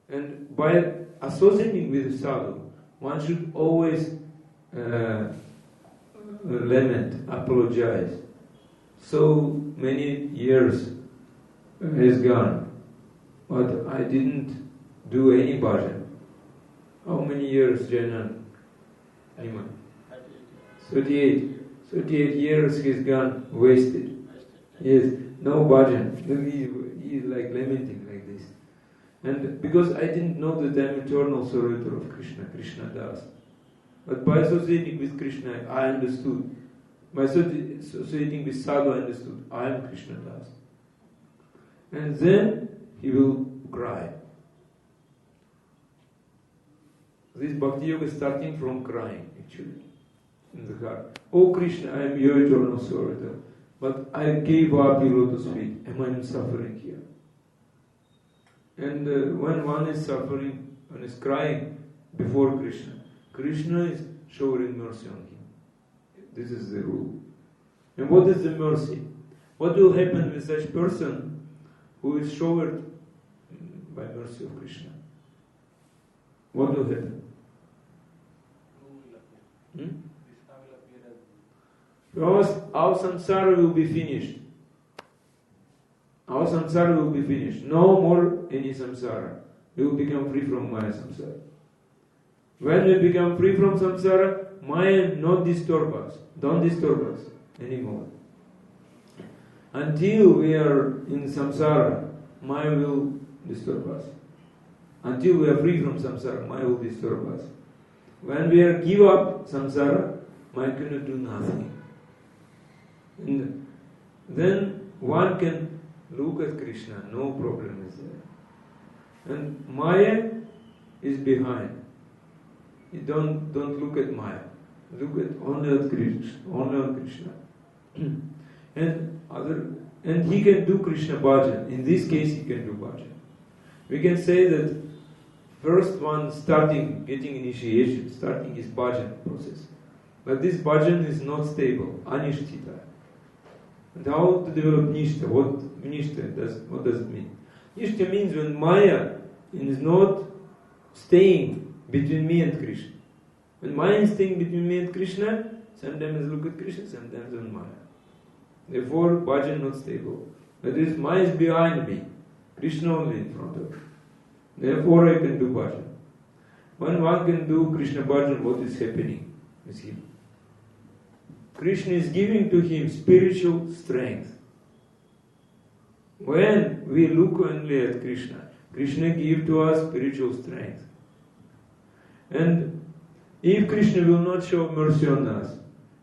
And by associating with sadhu, one should always lament, apologize. So many years has gone, but I didn't do any bhajan. How many years, Janan? 38. 38 years he's gone wasted. Yes, no bhajan. He is like lamenting like this. And because I didn't know that I am eternal servitor of Krishna, Krishna Das. But by associating with Krishna, I understood. By associating with sadhu, I understood. I am Krishna Das. And then he will cry. This bhakti yoga is starting from crying, actually, in the heart. Oh Krishna, I am your eternal servitor, but I gave up your lotus feet, and I am suffering here. And when one is suffering, one is crying before Krishna, Krishna is showering mercy on him. This is the rule. And what is the mercy? What will happen with such person who is showered by mercy of Krishna? What will happen? Because our samsara will be finished. Our samsara will be finished. No more any samsara. We will become free from Maya samsara. When we become free from samsara, Maya not disturb us. Don't disturb us anymore. Until we are in samsara, Maya will disturb us. Until we are free from samsara, Maya will disturb us. When we are give up samsara, Maya cannot do nothing. And then one can look at Krishna, no problem is there. And Maya is behind. You don't look at Maya. Look at only at Krishna. And he can do Krishna bhajan. In this case, he can do bhajan. We can say that first one getting initiation, starting his bhajan process. But this bhajan is not stable, anishtita. And how to develop nishta? What does it mean? Nishta means when Maya is not staying between me and Krishna. When Maya is staying between me and Krishna, sometimes I look at Krishna, sometimes on Maya. Therefore, bhajan not stable. That is, Maya is behind me, Krishna only in front of me. Therefore, I can do bhajan. When one can do Krishna bhajan, what is happening with him? Krishna is giving to him spiritual strength. When we look only at Krishna, Krishna gives to us spiritual strength. And if Krishna will not show mercy on us,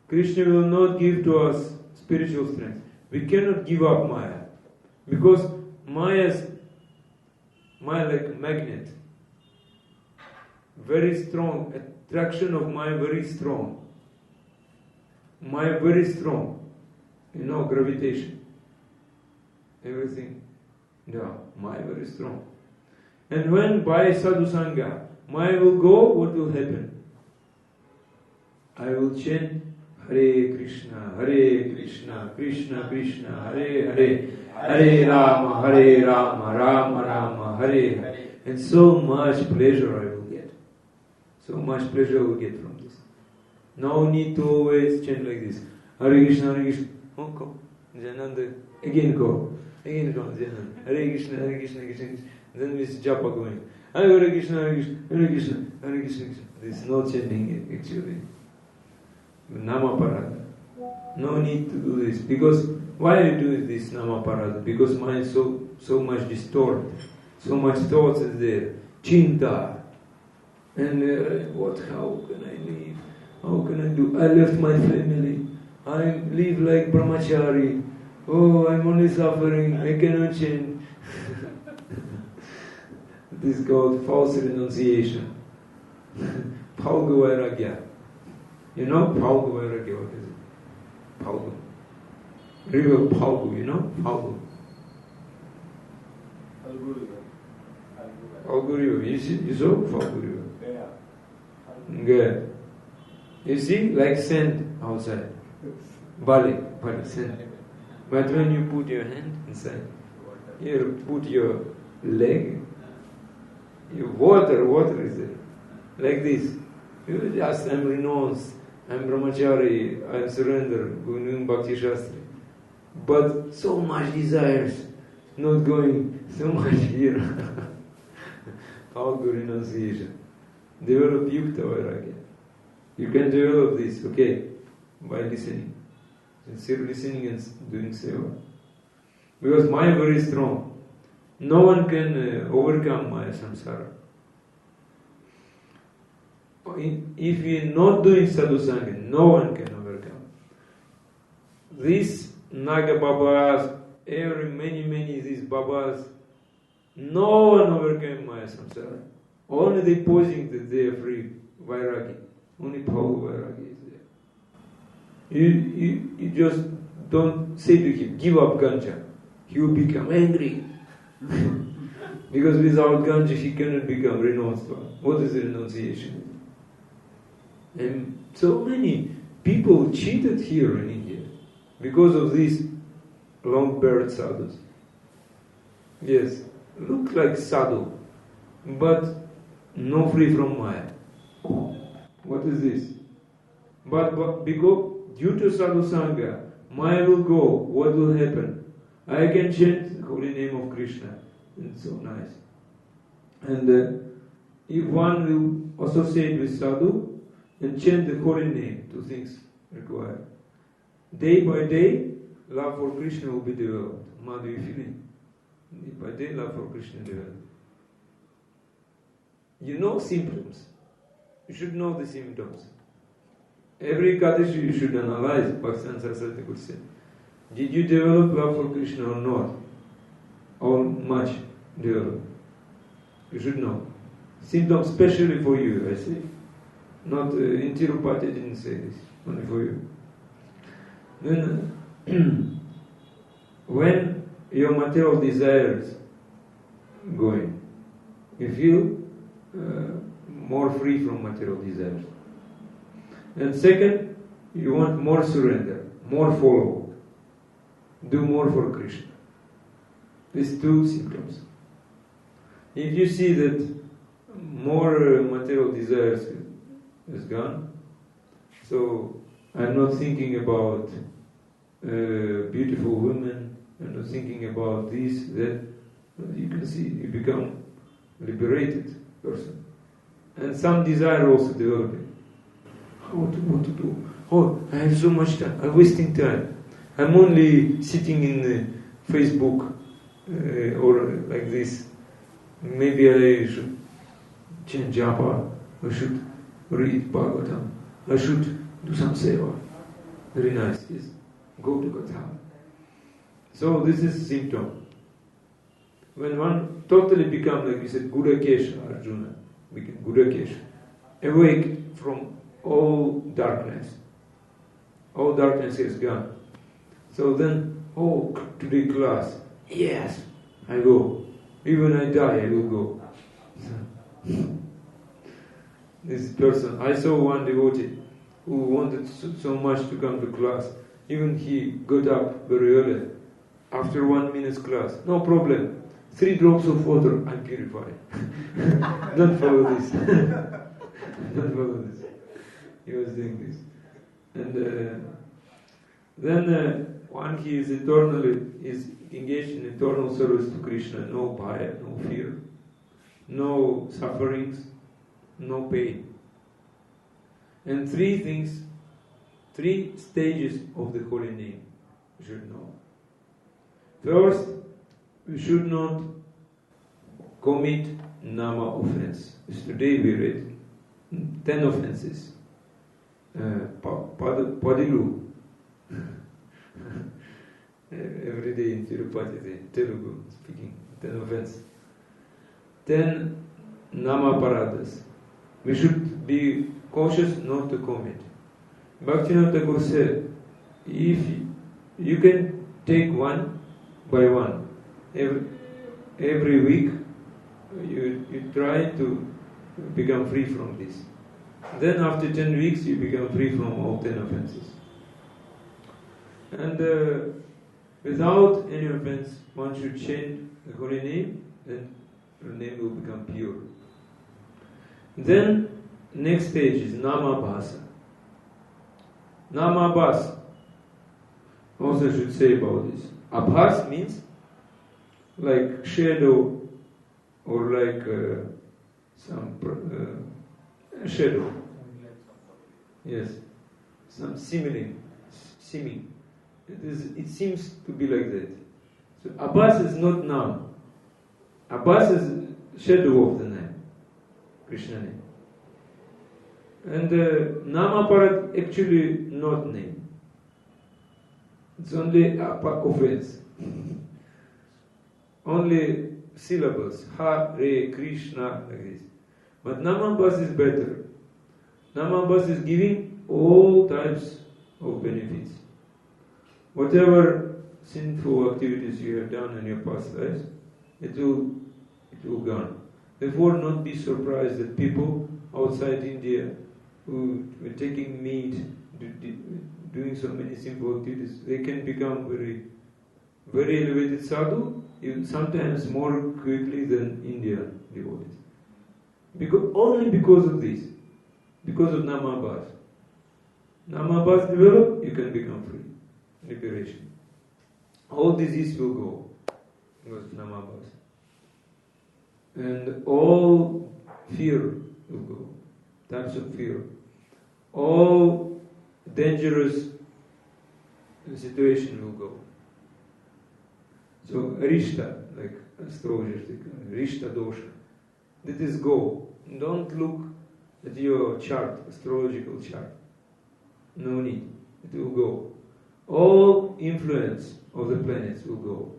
Krishna will not give to us spiritual strength. We cannot give up Maya. Because Maya like a magnet. Very strong. Attraction of Maya very strong. Maya very strong. Gravitation. Everything. Yeah, Maya very strong. And when by sadhu sangha, Maya will go, what will happen? I will chant Hare Krishna, Krishna Krishna, Hare Hare, Hare Rama, Rama Rama, Hare Hare. And so much pleasure I will get. So much pleasure I will get from this. No need to always chant like this. Hare Krishna, oh, come. Jananda, again go, Jananda. Hare Krishna, Krishna. Then with japa going. Hare Krishna, Hare Krishna. This is not chanting actually. Namaparada. No need to do this. Because why are you doing this Namaparada? Because mind is so much distorted. So much thoughts is there. Chinta. And how can I live? How can I do? I left my family. I live like brahmachari. Oh, I'm only suffering, I cannot change. This is called false renunciation. Phalgu Vairagya. You know Phalgu Vairagya, what is it? Phalgu. River Phalgu, you know? Phalgu. Phalgu River. You saw Phalgu River? Good. You see, like sand outside. Bali, sand. But when you put your hand inside, you put your leg, water is there. Like this. You just, I'm renounced, I'm brahmachari, I'm surrendered, doing bhakti shastri. But so much desires, not going, so much here. How good renunciation. Develop yukta vairagya. You can develop this, okay, by listening. Sincere listening and doing seva. Because Maya very strong. No one can overcome Maya samsara. If we are not doing sadhu sangha, no one can overcome. These Naga Babas, many these Babas, no one overcame Maya samsara. Only they posing that they are free, Vairagi. Only Phalgu Vairagi is there. You just don't say to him, give up ganja. He will become angry. Because without ganja he cannot become renounced one. What is renunciation? And so many people cheated here in India because of these long-bearded sadhus. Yes, look like sadhu, but no free from Maya. What is this? But because due to sadhu sangha, Maya will go. What will happen? I can chant the holy name of Krishna. It's so nice. And if one will associate with sadhu and chant the holy name, two things required. Day by day, love for Krishna will be developed. Madhvi feeling. Day by day, love for Krishna developed. You know symptoms. You should know the symptoms. Every Kadashi you should analyze, Bhakti Saraswati could say. Did you develop love for Krishna or not? Or much develop? You should know. Symptoms especially for you, I say. Not in Tirupati I didn't say this, only for you. Then, when your material desires going, you feel more free from material desires. And second, you want more surrender, more follow, do more for Krishna. These two symptoms. If you see that more material desires is gone, so I'm not thinking about beautiful women, I'm not thinking about this, that, you can see you become liberated person. And some desire also developing. What to do? Oh, I have so much time, I'm wasting time. I'm only sitting in Facebook or like this. Maybe I should change japa, I should read Bhagavatam, I should do some seva. Very nice, yes. Go to Katha. So this is a symptom. When one totally becomes, like we said, Gudakesha, Arjuna, became Gudakesha, awake from all darkness is gone. So then, oh, today class, yes, I go. Even I die, I will go. This person, I saw one devotee who wanted so much to come to class. Even he got up very early. After 1 minute's class, no problem. 3 drops of water, I'm purified. Don't follow this. Don't follow this. He was doing this. And then when he is engaged in eternal service to Krishna, no bhaya, no fear, no sufferings, no pain. And 3 things, 3 stages of the holy name we should know. First, we should not commit nama offense. Today we read 10 offenses. Padilu, Every day in Tirupati, the Telugu speaking, 10 offense. 10 Namaparadas. We should be cautious not to commit. Bhaktivinoda Thakur said, if you can take one by one, every week, you try to become free from this. Then after 10 weeks, you become free from all 10 offenses. And without any offense, one should chant the holy name, then the name will become pure. Then, next stage is Namabhasa. Namabhasa, also should say about this. Abhas means like shadow or like some shadow. Yes, some seeming. It seems to be like that. So Abbas is not Nam. Abbas is shadow of the name, Krishna name. And Namaparat actually not name. It's only offense. Only syllables. Hare Krishna, like this. But Namabhas is better. Namabhas is giving all types of benefits. Whatever sinful activities you have done in your past lives, it will gone. Therefore, not be surprised that people outside India who were taking meat, doing so many sinful activities, they can become very, very elevated sadhu, sometimes more quickly than Indian devotees. Only because of this, because of Namabhas. Namabhas develop, you can become free. Liberation. All disease will go because of Namabhas. And all fear will go. Types of fear. All dangerous situation will go. So Rishta, like astrologers, Rishta dosha. That is go. Don't look at your chart, astrological chart. No need. It will go. All influence of the planets will go.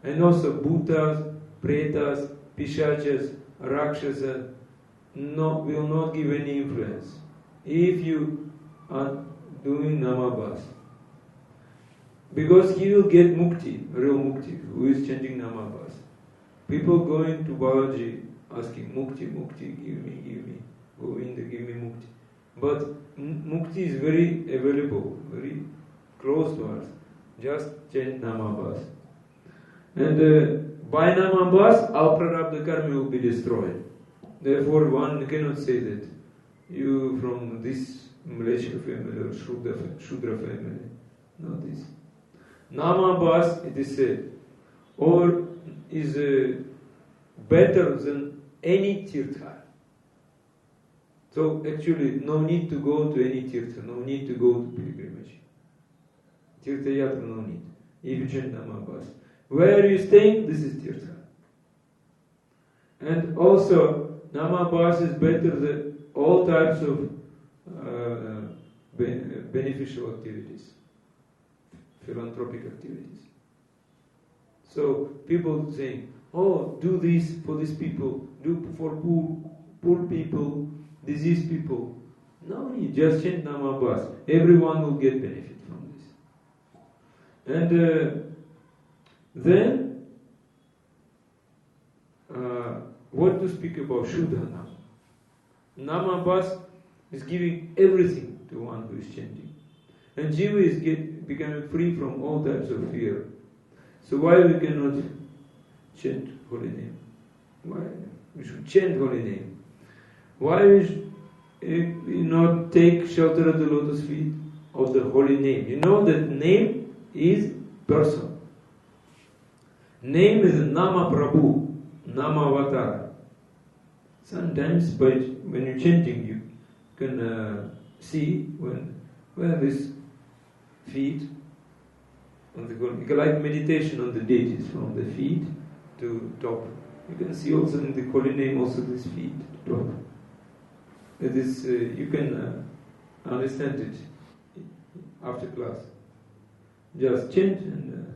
And also Bhutas, Pretas, Pishachas, Rakshasa will not give any influence if you are doing Namabhas. Because he will get mukti, real mukti, who is chanting Namabhas. People going to Balaji asking mukti, give me, Govinda, give me mukti. But mukti is very available, very close to us. Just chant Namabhas. And by Namabhas, our prarabdha karma will be destroyed. Therefore, one cannot say that you from this Malaysian family or Shudra family. Not this. Namabhas, it is said, or is better than any tirtha. So actually, no need to go to any tirtha, no need to go to pilgrimage. Tirtha yatra, no need. If you chant Namabhas. Where are you staying? This is tirtha. And also, Namabhas is better than all types of beneficial activities, philanthropic activities. So people saying, oh, do this for these people, do for poor people, diseased people. No need, just chant Namabhas. Everyone will get benefit from this. And then, what to speak about Shuddha Nama? Namabhas is giving everything to one who is chanting. And Jiva is becoming free from all types of fear. So why we cannot chant holy name? Why we should chant holy name? Why we not take shelter at the lotus feet of the holy name? You know that name is person. Name is Nama Prabhu, Nama Avatar. Sometimes when you're chanting, you can see where this feet on the ground. You can like meditation on the deities from the feet to top. You can see also in the holy name also this feet to top. That is, you can understand it after class. Just chant and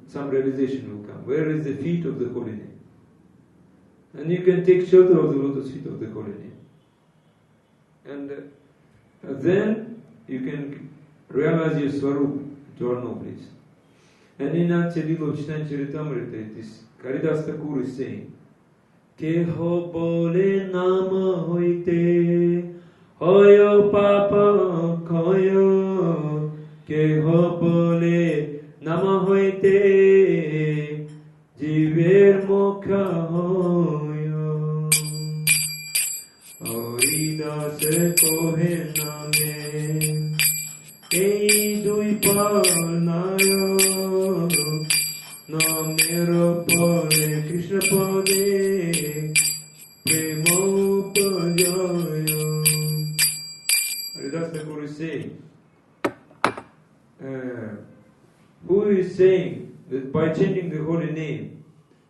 some realization will come. Where is the feet of the holy name? And you can take shelter of the lotus feet of the holy name. And then you can realize your Swarup, eternal bliss. And in Chaitanya Charitamrita, it is Karidas Thakur is saying, Keho bole nama hoite, hoyo papa koyo, Keho bole nama hoite, jiver mokha hoyo. Haridase kohe name, ei dui parnayo, namero pare Krishna pade, premo pajayo. Haridas Thakur is saying, who is saying that by chanting the holy name,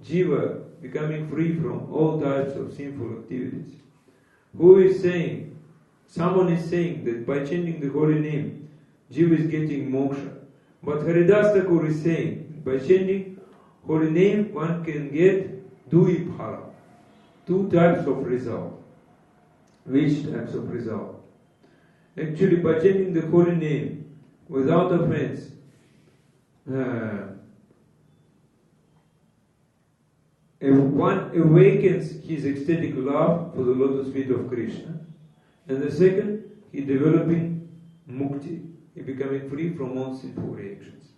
Jiva becoming free from all types of sinful activities? Who is saying, someone is saying that by chanting the holy name, Jiva is getting moksha. But Haridas Thakur is saying, by chanting holy name, one can get dui phala, two types of result. Which types of result? Actually, by chanting the holy name, without offense, one awakens his ecstatic love for the lotus feet of Krishna. And the second, he developing mukti, he becoming free from all sinful reactions.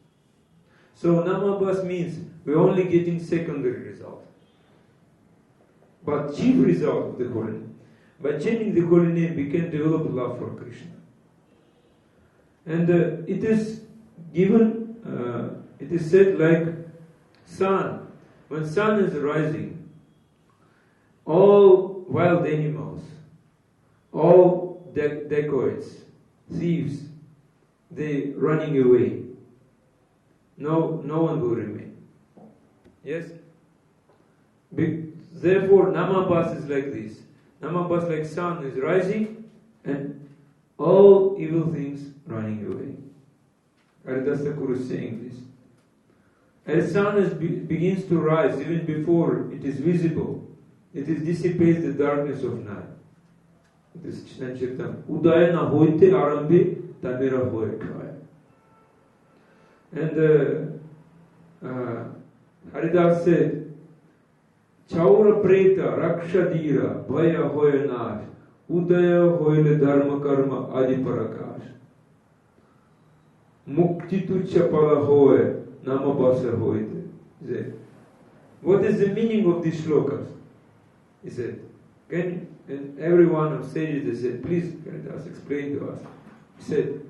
So namabhas means we're only getting secondary result. But chief result of the holy name, by chanting the holy name, we can develop love for Krishna. And it is given, it is said like sun. When sun is rising, all wild animals, all dacoits, thieves, they running away. No one will remain. Yes? Therefore, namabhas is like this. Namabhas like sun is rising and all evil things running away. Haridas Thakur is saying this. As sun begins to rise, even before it is visible, it dissipates the darkness of night. It is Chantam. Udaya na hoite arambe tamera hoye kaya. And Haridas said, Chaura preta rakshadira bhaya hoye nash, udaya hoyle dharma karma adi parakash. Mukti tu chapala hoye. Namabhasa hoite. What is the meaning of these shlokas? He said, and every one of sages said, please Haridas explain to us. He said,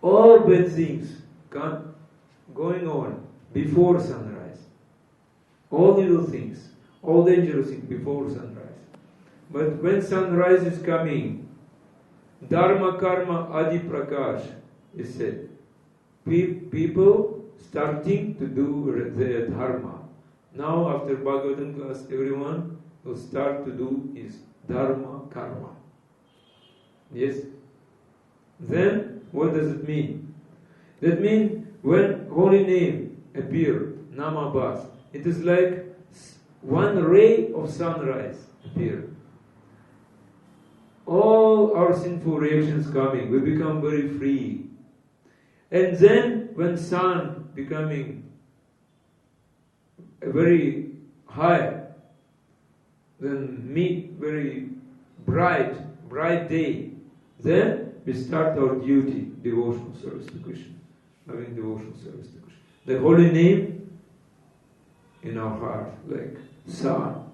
all bad things going on before sunrise. All evil things, all dangerous things before sunrise. But when sunrise is coming, dharma karma adi prakash is said. People starting to do their dharma. Now after Bhagavatam class, everyone will start to do his dharma karma. Yes? Then, what does it mean? That means when holy name appear, namabhas, it is like one ray of sunrise appear. All our sinful reactions coming, we become very free. And then when sun becoming very high, then meet very bright day, then we start our duty, devotional service to Krishna, having devotional service to Krishna. The holy name in our heart, like sun.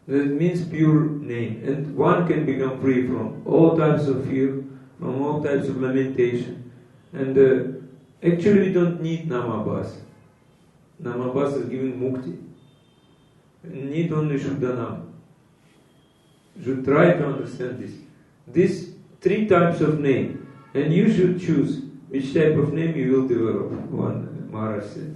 That means pure name, and one can become free from all types of fear, from all types of lamentation. And actually we don't need namabhas. Namabhas is giving mukti. We need only Shuddhanam. You should try to understand this. These three types of name, and you should choose which type of name you will develop. One Maharaj said.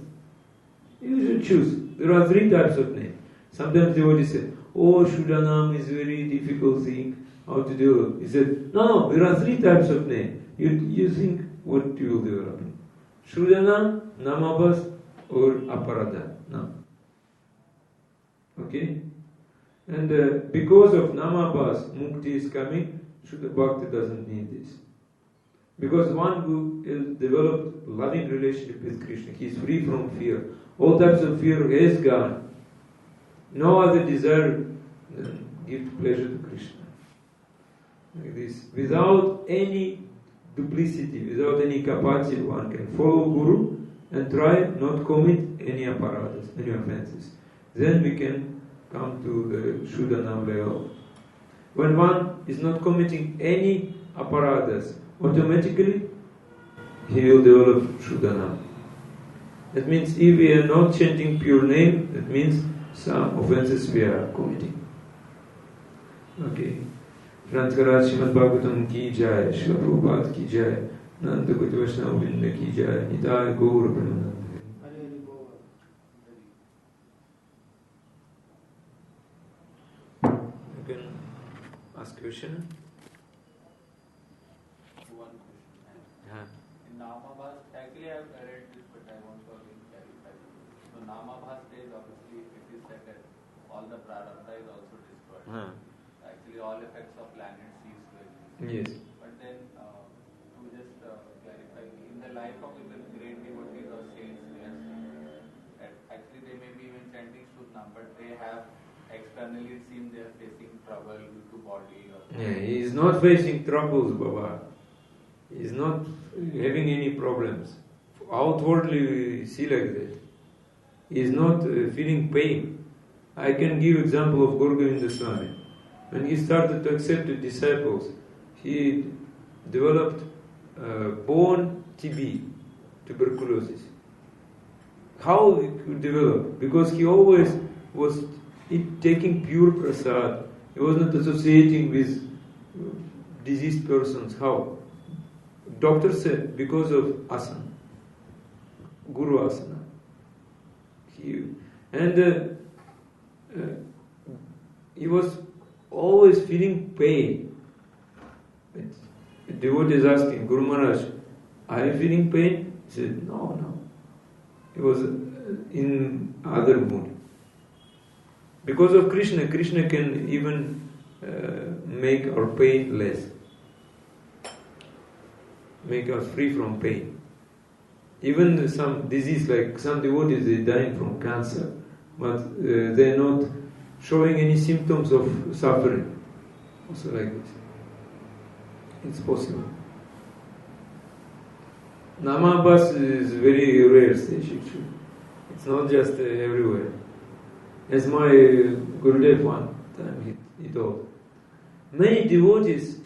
You should choose. There are three types of name. Sometimes devotees say, oh, Shuddhanam is very difficult thing. how to develop. He said, no, there are 3 types of name. You think what you will develop? Shrudana, Namabhas, or Aparada. No. Okay? And because of Namabhas, Mukti is coming, Shuddha Bhakti doesn't need this. Because one who has developed loving relationship with Krishna, he is free from fear. All types of fear is gone. No other desire than give pleasure to Krishna. Like this. Without any duplicity, without any capacity, one can follow Guru and try not commit any aparadas, any offenses. Then we can come to the Shuddhanam level. When one is not committing any aparadas, automatically he will develop Shuddhanam. That means if we are not chanting pure name, that means some offenses we are committing. Okay. Granthkaraj Srimad Bhagavatam ki jai, Srila Prabhupada ki jai, Nanda Koti Vaishnava Vrinda ki jai, Nitai Gaura Premanande. You can ask question. One question. Yeah. In Namabhas, actually I have read this, but I want to again clarify. So Namabhas says obviously it is said that all the prarabdha is also destroyed. Actually all effects of planet cease to exist. Yes. But then to just clarify, in the life of even great devotees or saints, we have seen that actually they may be even chanting Shuddhanam, but they have externally it seems they are facing trouble due to body or Yeah, he is not facing troubles, Baba. He is not having any problems. Outwardly we see like that. He is not feeling pain. I can give example of Gauragovinda Swami. When he started to accept the disciples, he developed bone TB, tuberculosis. How it could develop? Because he always was taking pure prasad. He was not associating with diseased persons. How? Doctor said because of asana, Guru asana. He was always feeling pain. The devotee is asking, Guru Maharaj, are you feeling pain? He said, no. He was in other mood. Because of Krishna, Krishna can even make our pain less. Make us free from pain. Even some disease, like some devotees, they dying from cancer, but they are not showing any symptoms of suffering. Also like this. It's possible. Namabhas is very rare stage actually. It's not just everywhere. As my Gurudev one time he told, many devotees,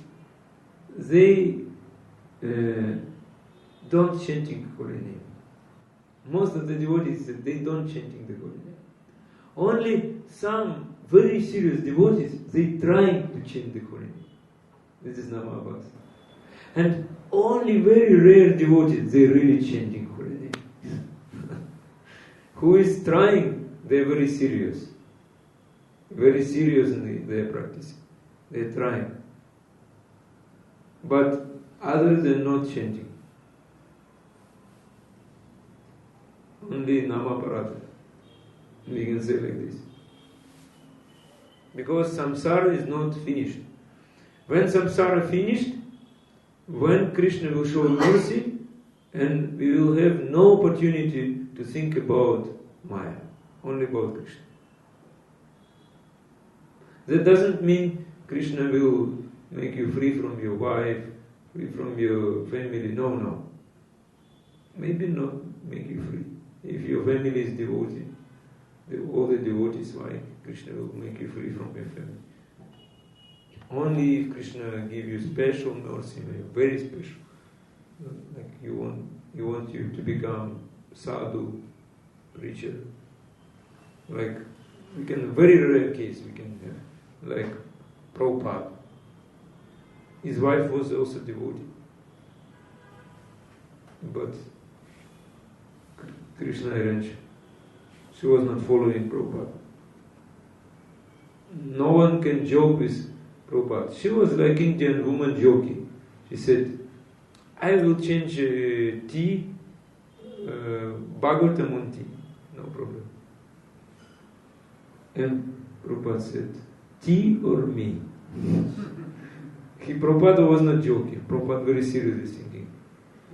they don't chanting holy name. Most of the devotees, they don't chanting the holy name. Only some very serious devotees, they trying to chant the holy name. This is Namabhas. And only very rare devotees, they really chanting holy name. Who is trying, they're very serious. Very serious in their practice. They're trying. But others are not chanting. Only Namaparata. We can say like this. Because samsara is not finished. When samsara finished, when Krishna will show mercy, and we will have no opportunity to think about Maya, only about Krishna. That doesn't mean Krishna will make you free from your wife, free from your family. No. Maybe not make you free. If your family is devotee, all the devotees, why Krishna will make you free from your family? Only if Krishna give you special mercy, very special. Like he wants you to become sadhu, preacher. Like we can, very rare case we can have, like Prabhupada. His wife was also devotee, but Krishna arranged. She was not following Prabhupada. No one can joke with Prabhupada. She was like Indian woman joking. She said, I will change tea, Bhagavatam on tea. No problem. And Prabhupada said, tea or me? Prabhupada was not joking. Prabhupada very seriously thinking.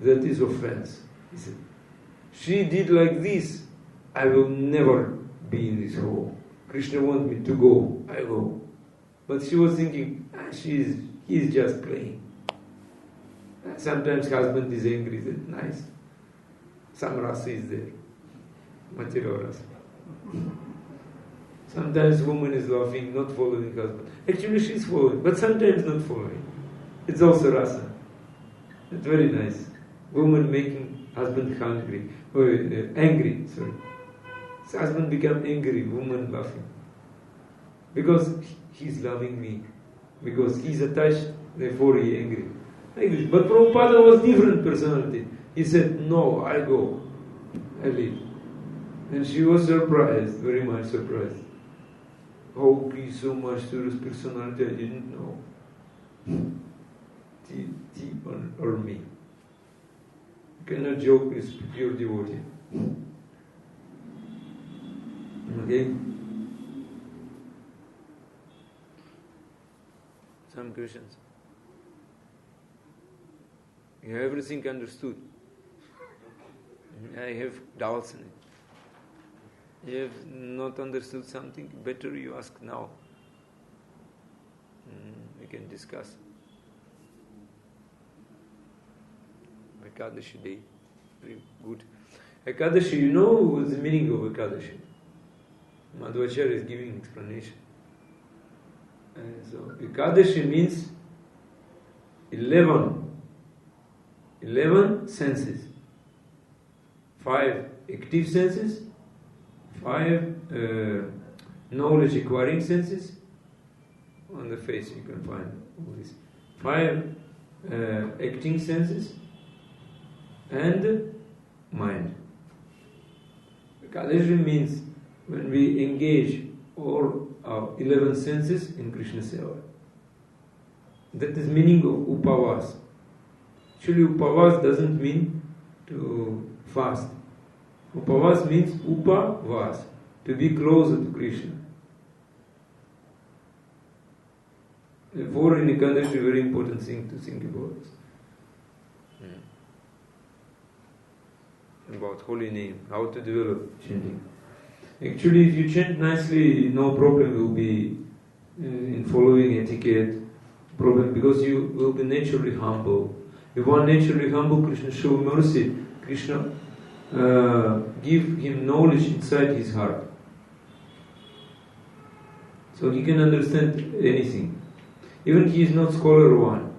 That is offense. He said, she did like this, I will never be in this hall. Krishna wants me to go, I go. But she was thinking, he is just playing. Sometimes husband is angry, that's nice. Some rasa is there. Material rasa. Sometimes woman is laughing, not following husband. Actually she is following, but sometimes not following. It's also rasa. It's very nice. Woman making husband hungry, or angry, sorry. So husband become angry, woman laughing. Because he's loving me. Because he's attached, therefore he angry. Like this. But Prabhupada was different personality. He said, no, I go. I leave. And she was surprised, very much surprised. Oh, he's so much serious personality, I didn't know. Tea or me. You cannot joke with pure devotee. Okay? Some questions? You have everything understood. I have doubts in it. You have not understood something, better you ask now. We can discuss. Ekadashi day, very good. Ekadashi, you know what's the meaning of Ekadashi? Madhvacharya is giving explanation. So Ekadashi means 11 senses. 5 active senses, 5 knowledge acquiring senses. On the face you can find all this. 5 acting senses and mind. Ekadashi means when we engage all our 11 senses in Krishna Seva. That is meaning of upavas. Actually, upavas doesn't mean to fast. Upavas means upavas, to be closer to Krishna. Therefore, in Ekadashi, very important thing to think about. About holy name, how to develop chanting. Actually, if you chant nicely, no problem will be in following etiquette. Problem because you will be naturally humble. If one naturally humble, Krishna show mercy. Krishna give him knowledge inside his heart, so he can understand anything. Even he is not scholar one,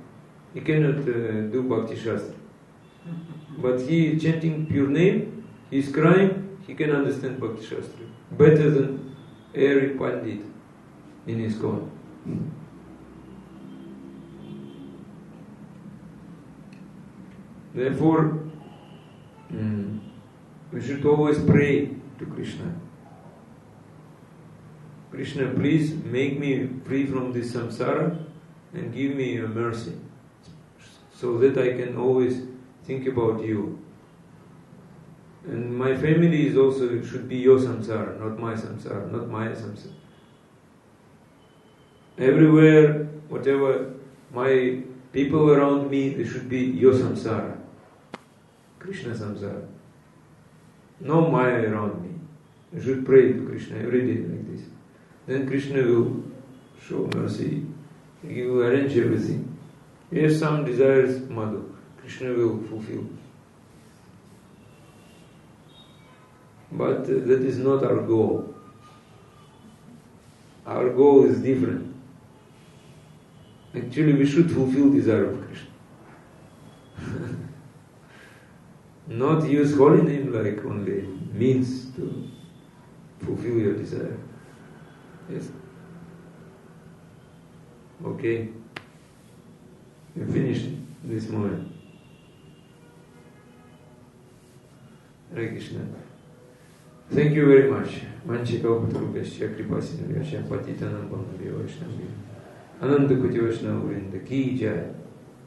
he cannot do Bhakti Shastra. But he chanting pure name, he is crying, he can understand Bhakti Shastra better than every Pandit in his ISKCON. Therefore, we should always pray to Krishna. Krishna, please make me free from this samsara and give me your mercy, so that I can always think about you. And my family is also should be your samsara, not my samsara, not my samsara. Everywhere, whatever, my people around me, they should be your samsara, Krishna samsara. No Maya around me. I should pray to Krishna every day like this. Then Krishna will show mercy. He will arrange everything. He has some desires, Madhu. Krishna will fulfill. But that is not our goal. Our goal is different. Actually, we should fulfill desire of Krishna. Not use holy name like only means to fulfill your desire. Yes. Okay. We finished this moment. Hare Krishna. Thank you very much. Manchika Upatrupesya Kripasindhyasya Patitanam Pamabhyo Vaishnavya Ananta Kuti Vaishnava Vrinda Ki Jai.